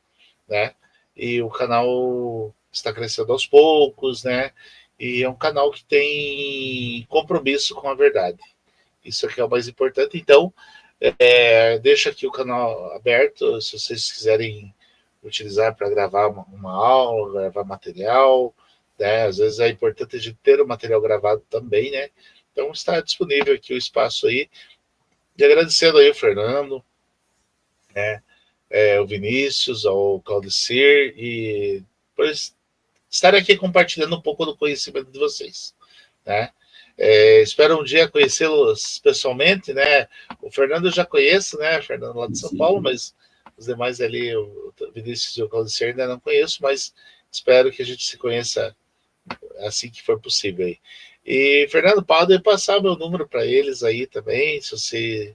C: né? E o canal está crescendo aos poucos, né? E é um canal que tem compromisso com a verdade. Isso aqui é o mais importante. Então, deixa aqui o canal aberto, se vocês quiserem utilizar para gravar uma aula, gravar material, né? Às vezes é importante a gente ter o material gravado também, né? Então está disponível aqui o espaço aí. E agradecendo aí o Fernando, né? O Vinícius, ao Claudicir, e por estar aqui compartilhando um pouco do conhecimento de vocês, né? Espero um dia conhecê-los pessoalmente, né? O Fernando eu já conheço, né? O Fernando lá de São Paulo, mas os demais ali, o Vinícius e o Claudicir, ainda não conheço, mas espero que a gente se conheça assim que for possível aí. E, Fernando, pode passar meu número para eles aí também, se você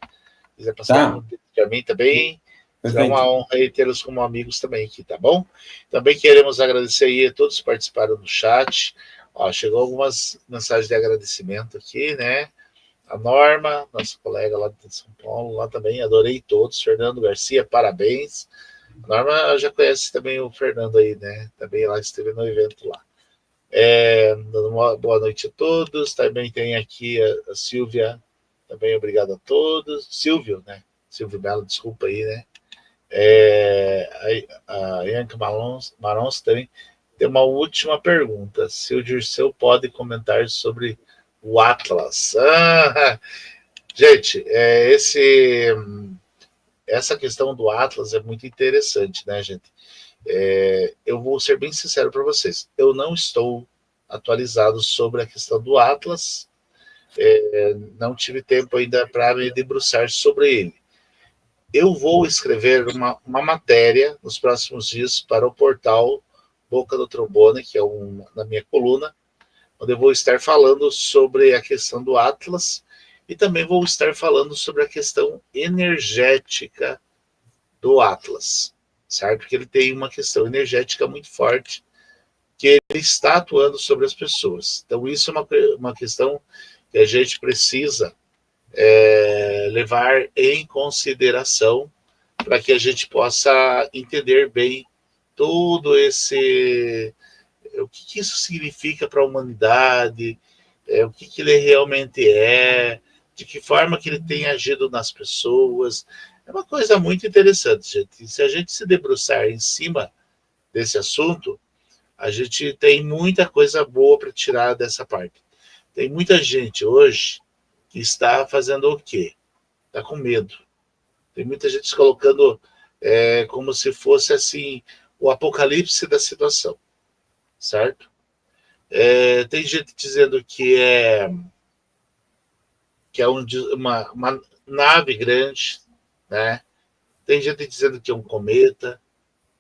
C: quiser passar o número para mim também. Será uma honra aí tê-los como amigos também aqui, tá bom? Também queremos agradecer aí a todos que participaram do chat. Ó, chegou algumas mensagens de agradecimento aqui, né? A Norma, nossa colega lá de São Paulo, lá também, adorei todos. Fernando Garcia, parabéns. A Norma já conhece também o Fernando aí, né? Também lá esteve no evento lá. Uma boa noite a todos. Também tem aqui a Silvia, também obrigado a todos. Silvio, né? Silvio Belo, desculpa aí, né? A Ianca Marons também tem uma última pergunta. Se o Dirceu pode comentar sobre o Atlas. Gente, essa questão do Atlas é muito interessante, né, gente? Eu vou ser bem sincero para vocês. Eu não estou atualizado sobre a questão do Atlas. Não tive tempo ainda para me debruçar sobre ele. Eu vou escrever uma matéria nos próximos dias para o portal Boca do Trombone, que é na minha coluna, onde eu vou estar falando sobre a questão do Atlas e também vou estar falando sobre a questão energética do Atlas, certo? Porque ele tem uma questão energética muito forte, que ele está atuando sobre as pessoas. Então, isso é uma questão que a gente precisa levar em consideração para que a gente possa entender bem todo o que isso significa para a humanidade, o que ele realmente de que forma que ele tem agido nas pessoas. É uma coisa muito interessante, gente. Se a gente se debruçar em cima desse assunto, a gente tem muita coisa boa para tirar dessa parte. Tem muita gente hoje que está fazendo o quê? Está com medo. Tem muita gente se colocando como se fosse assim o apocalipse da situação, certo? Tem gente dizendo que é uma nave grande, né? Tem gente dizendo que é um cometa,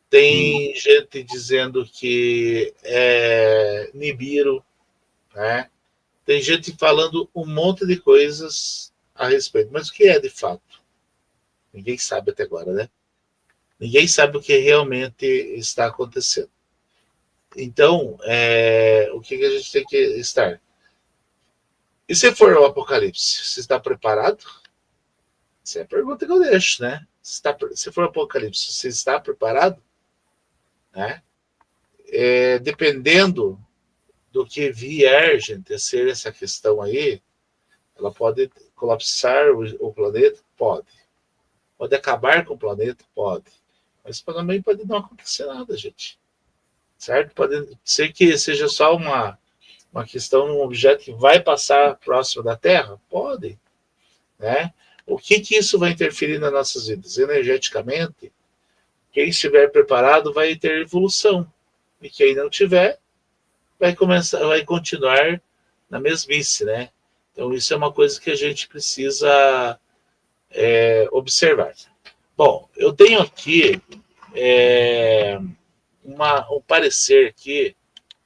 C: tem gente dizendo que é Nibiru, né? Tem gente falando um monte de coisas a respeito. Mas o que é de fato? Ninguém sabe até agora, né? Ninguém sabe o que realmente está acontecendo. Então, o que a gente tem que estar? E se for o apocalipse, você está preparado? Essa é a pergunta que eu deixo, né? Se for o apocalipse, você está preparado? Né? Dependendo do que vier, gente, a ser essa questão aí, ela pode colapsar o planeta? Pode. Pode acabar com o planeta? Pode. Mas também pode não acontecer nada, gente. Certo? Pode ser que seja só uma questão, um objeto que vai passar próximo da Terra? Pode. Né? O que isso vai interferir nas nossas vidas? Energeticamente, quem estiver preparado vai ter evolução. E quem não tiver, vai continuar na mesmice, né? Então, isso é uma coisa que a gente precisa observar. Bom, eu tenho aqui um parecer aqui,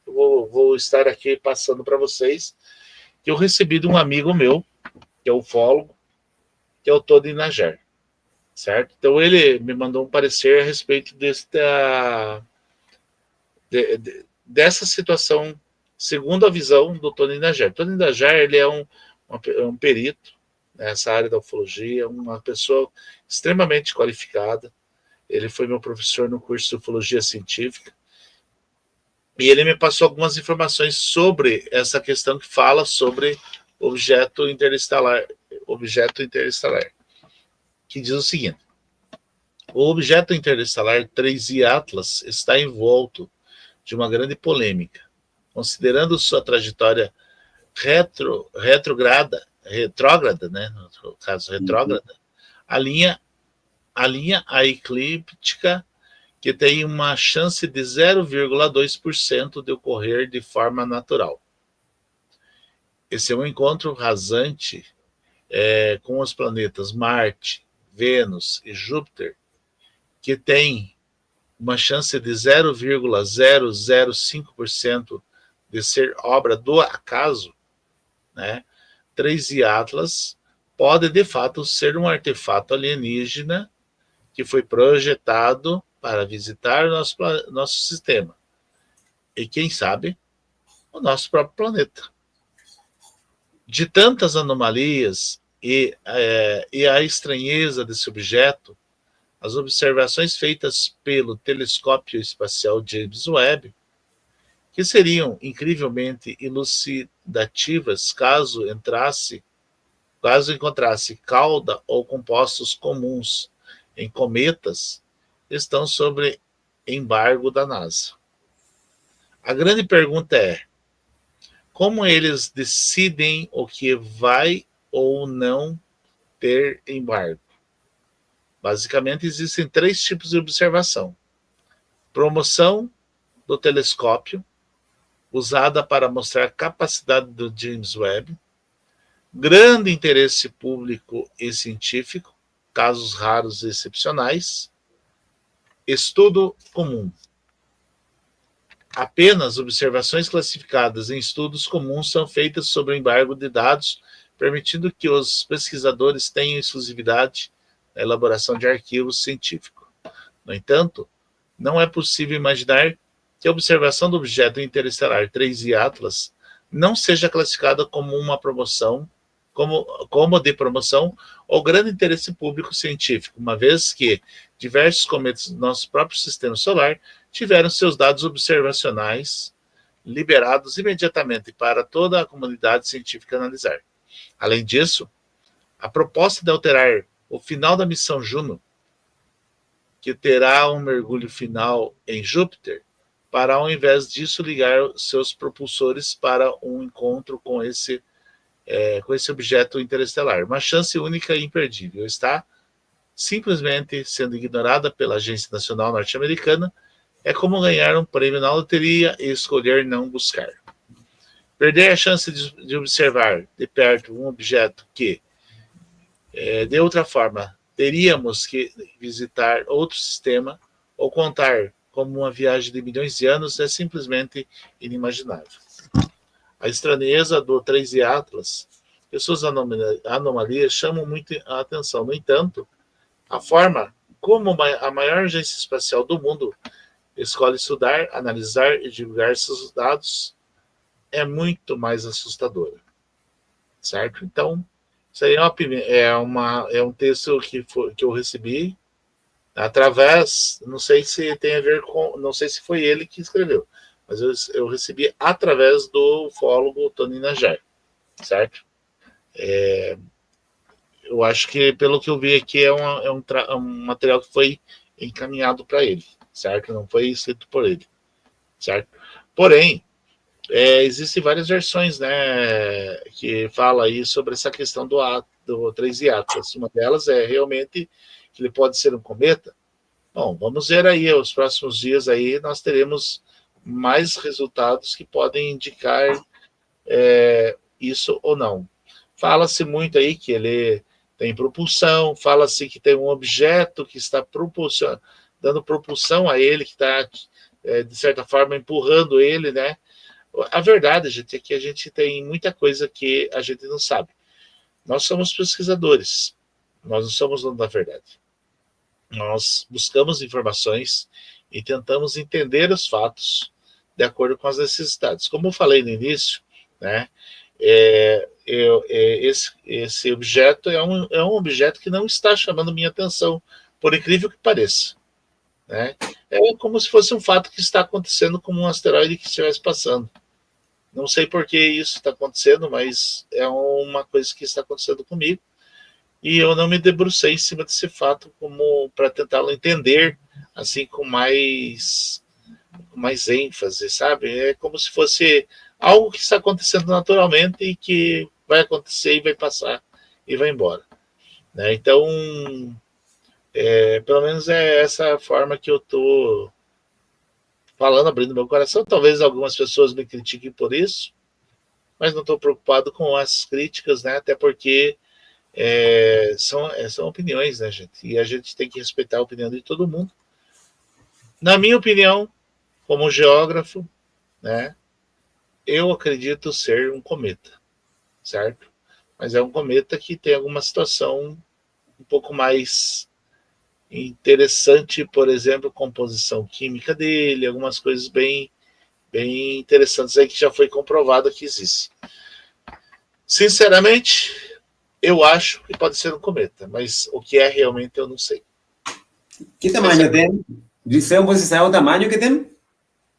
C: eu vou estar aqui passando para vocês, que eu recebi de um amigo meu, que é ufólogo, que é o Tony Najar, certo? Então, ele me mandou um parecer a respeito dessa situação, segundo a visão do Tony Najar. Tony Najar, ele é um perito, nessa área da ufologia, uma pessoa extremamente qualificada. Ele foi meu professor no curso de ufologia científica. E ele me passou algumas informações sobre essa questão que fala sobre objeto interestelar, que diz o seguinte: o objeto interestelar 3I Atlas está envolto de uma grande polêmica, considerando sua trajetória retrógrada, né, no caso retrógrada, a linha eclíptica, que tem uma chance de 0,2% de ocorrer de forma natural. Esse é um encontro rasante com os planetas Marte, Vênus e Júpiter, que tem uma chance de 0,005% de ser obra do acaso, né? 3I Atlas pode, de fato, ser um artefato alienígena que foi projetado para visitar o nosso sistema. E, quem sabe, o nosso próprio planeta. De tantas anomalias e a estranheza desse objeto, as observações feitas pelo telescópio espacial James Webb, que seriam incrivelmente elucidativas caso encontrasse cauda ou compostos comuns em cometas, estão sob embargo da NASA. A grande pergunta é: como eles decidem o que vai ou não ter embargo? Basicamente, existem 3 tipos de observação: promoção do telescópio, usada para mostrar a capacidade do James Webb; grande interesse público e científico, casos raros e excepcionais; estudo comum. Apenas observações classificadas em estudos comuns são feitas sob o embargo de dados, permitindo que os pesquisadores tenham exclusividade na elaboração de arquivos científicos. No entanto, não é possível imaginar que a observação do objeto interestelar 3I Atlas não seja classificada como uma promoção, como de promoção ou grande interesse público científico, uma vez que diversos cometas do nosso próprio sistema solar tiveram seus dados observacionais liberados imediatamente para toda a comunidade científica analisar. Além disso, a proposta de alterar o final da missão Juno, que terá um mergulho final em Júpiter, para, ao invés disso, ligar seus propulsores para um encontro com esse objeto interestelar. Uma chance única e imperdível. Está simplesmente sendo ignorada pela Agência Nacional Norte-Americana. É como ganhar um prêmio na loteria e escolher não buscar. Perder a chance de observar de perto um objeto que, de outra forma, teríamos que visitar outro sistema ou contar como uma viagem de milhões de anos é simplesmente inimaginável. A estranheza do 3I Atlas e suas anomalias chamam muito a atenção. No entanto, a forma como a maior agência espacial do mundo escolhe estudar, analisar e divulgar seus dados é muito mais assustadora. Certo? Então, isso aí é um texto que eu recebi através, não sei se tem a ver com, não sei se foi ele que escreveu, mas eu recebi através do ufólogo Tony Najar, certo? Eu acho que, pelo que eu vi aqui, é um material que foi encaminhado para ele, certo? Não foi escrito por ele, certo? Porém, existem várias versões, né, que fala aí sobre essa questão do 3I Atlas. Uma delas é realmente que ele pode ser um cometa. Bom, vamos ver aí, os próximos dias aí nós teremos mais resultados que podem indicar isso ou não. Fala-se muito aí que ele tem propulsão, fala-se que tem um objeto que está dando propulsão a ele, que está, de certa forma, empurrando ele, né? A verdade, gente, é que a gente tem muita coisa que a gente não sabe. Nós somos pesquisadores, nós não somos donos da verdade. Nós buscamos informações e tentamos entender os fatos de acordo com as necessidades. Como eu falei no início, né, esse objeto é um objeto que não está chamando minha atenção, por incrível que pareça, né? É como se fosse um fato que está acontecendo, como um asteroide que estivesse passando. Não sei por que isso está acontecendo, mas é uma coisa que está acontecendo comigo. E eu não me debrucei em cima desse fato como para tentá-lo entender assim com mais ênfase, sabe? É como se fosse algo que está acontecendo naturalmente e que vai acontecer e vai passar e vai embora, né? Então, pelo menos é essa forma que eu estou falando, abrindo meu coração. Talvez algumas pessoas me critiquem por isso, mas não estou preocupado com as críticas, né? Até porque são opiniões, né, gente? E a gente tem que respeitar a opinião de todo mundo. Na minha opinião, como geógrafo, né, eu acredito ser um cometa, certo? Mas é um cometa que tem alguma situação um pouco mais interessante, por exemplo, composição química dele, algumas coisas bem interessantes aí que já foi comprovado que existe. Sinceramente, eu acho que pode ser um cometa, mas o que é realmente eu não sei.
D: Que tamanho tem? Liceu, você sabe o tamanho que tem?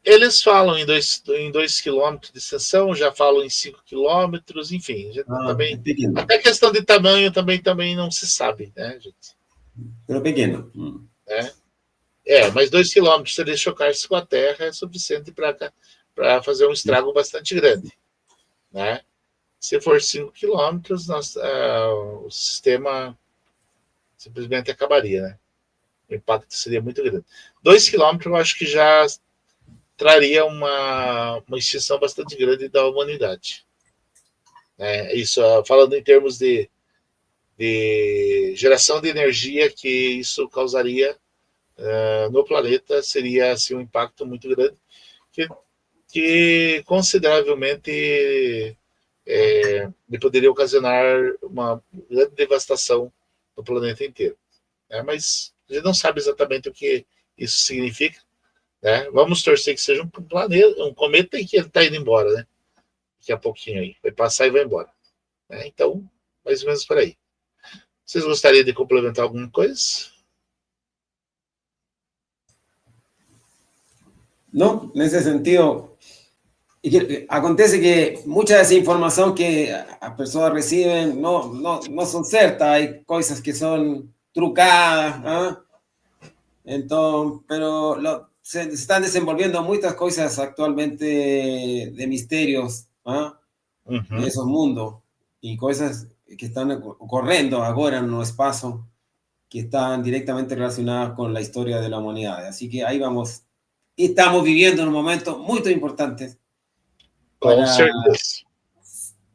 C: Eles falam em 2 quilômetros de extensão, já falam em 5 quilômetros, enfim. Também, até questão de tamanho também não se sabe, né, gente?
D: Pero pequeno.
C: Mas 2 quilômetros, se ele chocar-se com a Terra, é suficiente para fazer um estrago bastante grande, né? Se for 5 quilômetros, o sistema simplesmente acabaria, né? O impacto seria muito grande. 2 quilômetros, eu acho que já traria uma extinção bastante grande da humanidade. Isso, falando em termos de geração de energia que isso causaria no planeta, seria assim, um impacto muito grande, que consideravelmente poderia ocasionar uma grande devastação no planeta inteiro. Mas a gente não sabe exatamente o que isso significa, né? Vamos torcer que seja um cometa e que ele está indo embora, né? Daqui a pouquinho aí. Vai passar e vai embora. Então, mais ou menos por aí. Vocês gostariam de complementar alguma coisa?
D: Não, nesse sentido, acontece que mucha de esa información que las personas reciben no son ciertas, hay cosas que son trucadas, ¿ah? Entonces, pero se están desenvolviendo muchas cosas actualmente de misterios, ¿ah? En esos mundos, y cosas que están ocurriendo ahora en el espacio que están directamente relacionadas con la historia de la humanidad. Así que ahí vamos. Y estamos viviendo en un momento muy importante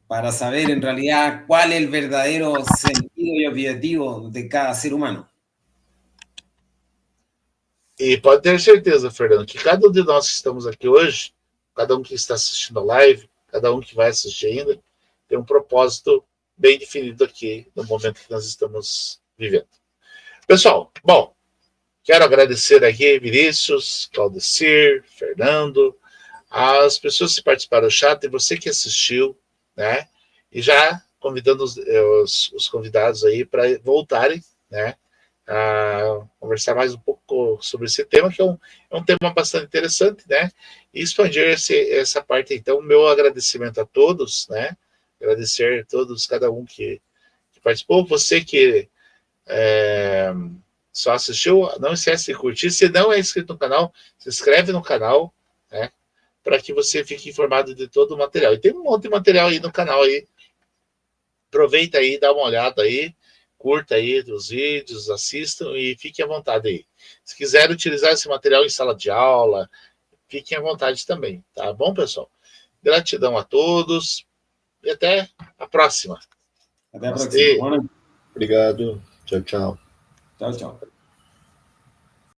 D: para saber en realidad cuál es el verdadero sentido y objetivo de cada ser humano.
C: E pode ter certeza, Fernando, que cada um de nós que estamos aqui hoje, cada um que está assistindo a live, cada um que vai assistir ainda, tem um propósito bem definido aqui no momento que nós estamos vivendo. Pessoal, bom, quero agradecer aqui Vinícius, Claudecir, Fernando, as pessoas que participaram do chat e você que assistiu, né? E já convidando os convidados aí para voltarem, né? A conversar mais um pouco sobre esse tema, que é um tema bastante interessante, né? E expandir essa parte. Então, meu agradecimento a todos, né? Agradecer a todos, cada um que participou. Você que só assistiu, não esquece de curtir. Se não é inscrito no canal, se inscreve no canal, né? Para que você fique informado de todo o material. E tem um monte de material aí no canal aí. Aproveita aí, dá uma olhada aí, curta aí os vídeos, assistam e fiquem à vontade aí. Se quiser utilizar esse material em sala de aula, fiquem à vontade também, tá bom, pessoal? Gratidão a todos e até a próxima.
D: Até a próxima.
F: Obrigado. Tchau, tchau.
D: Tchau, tchau.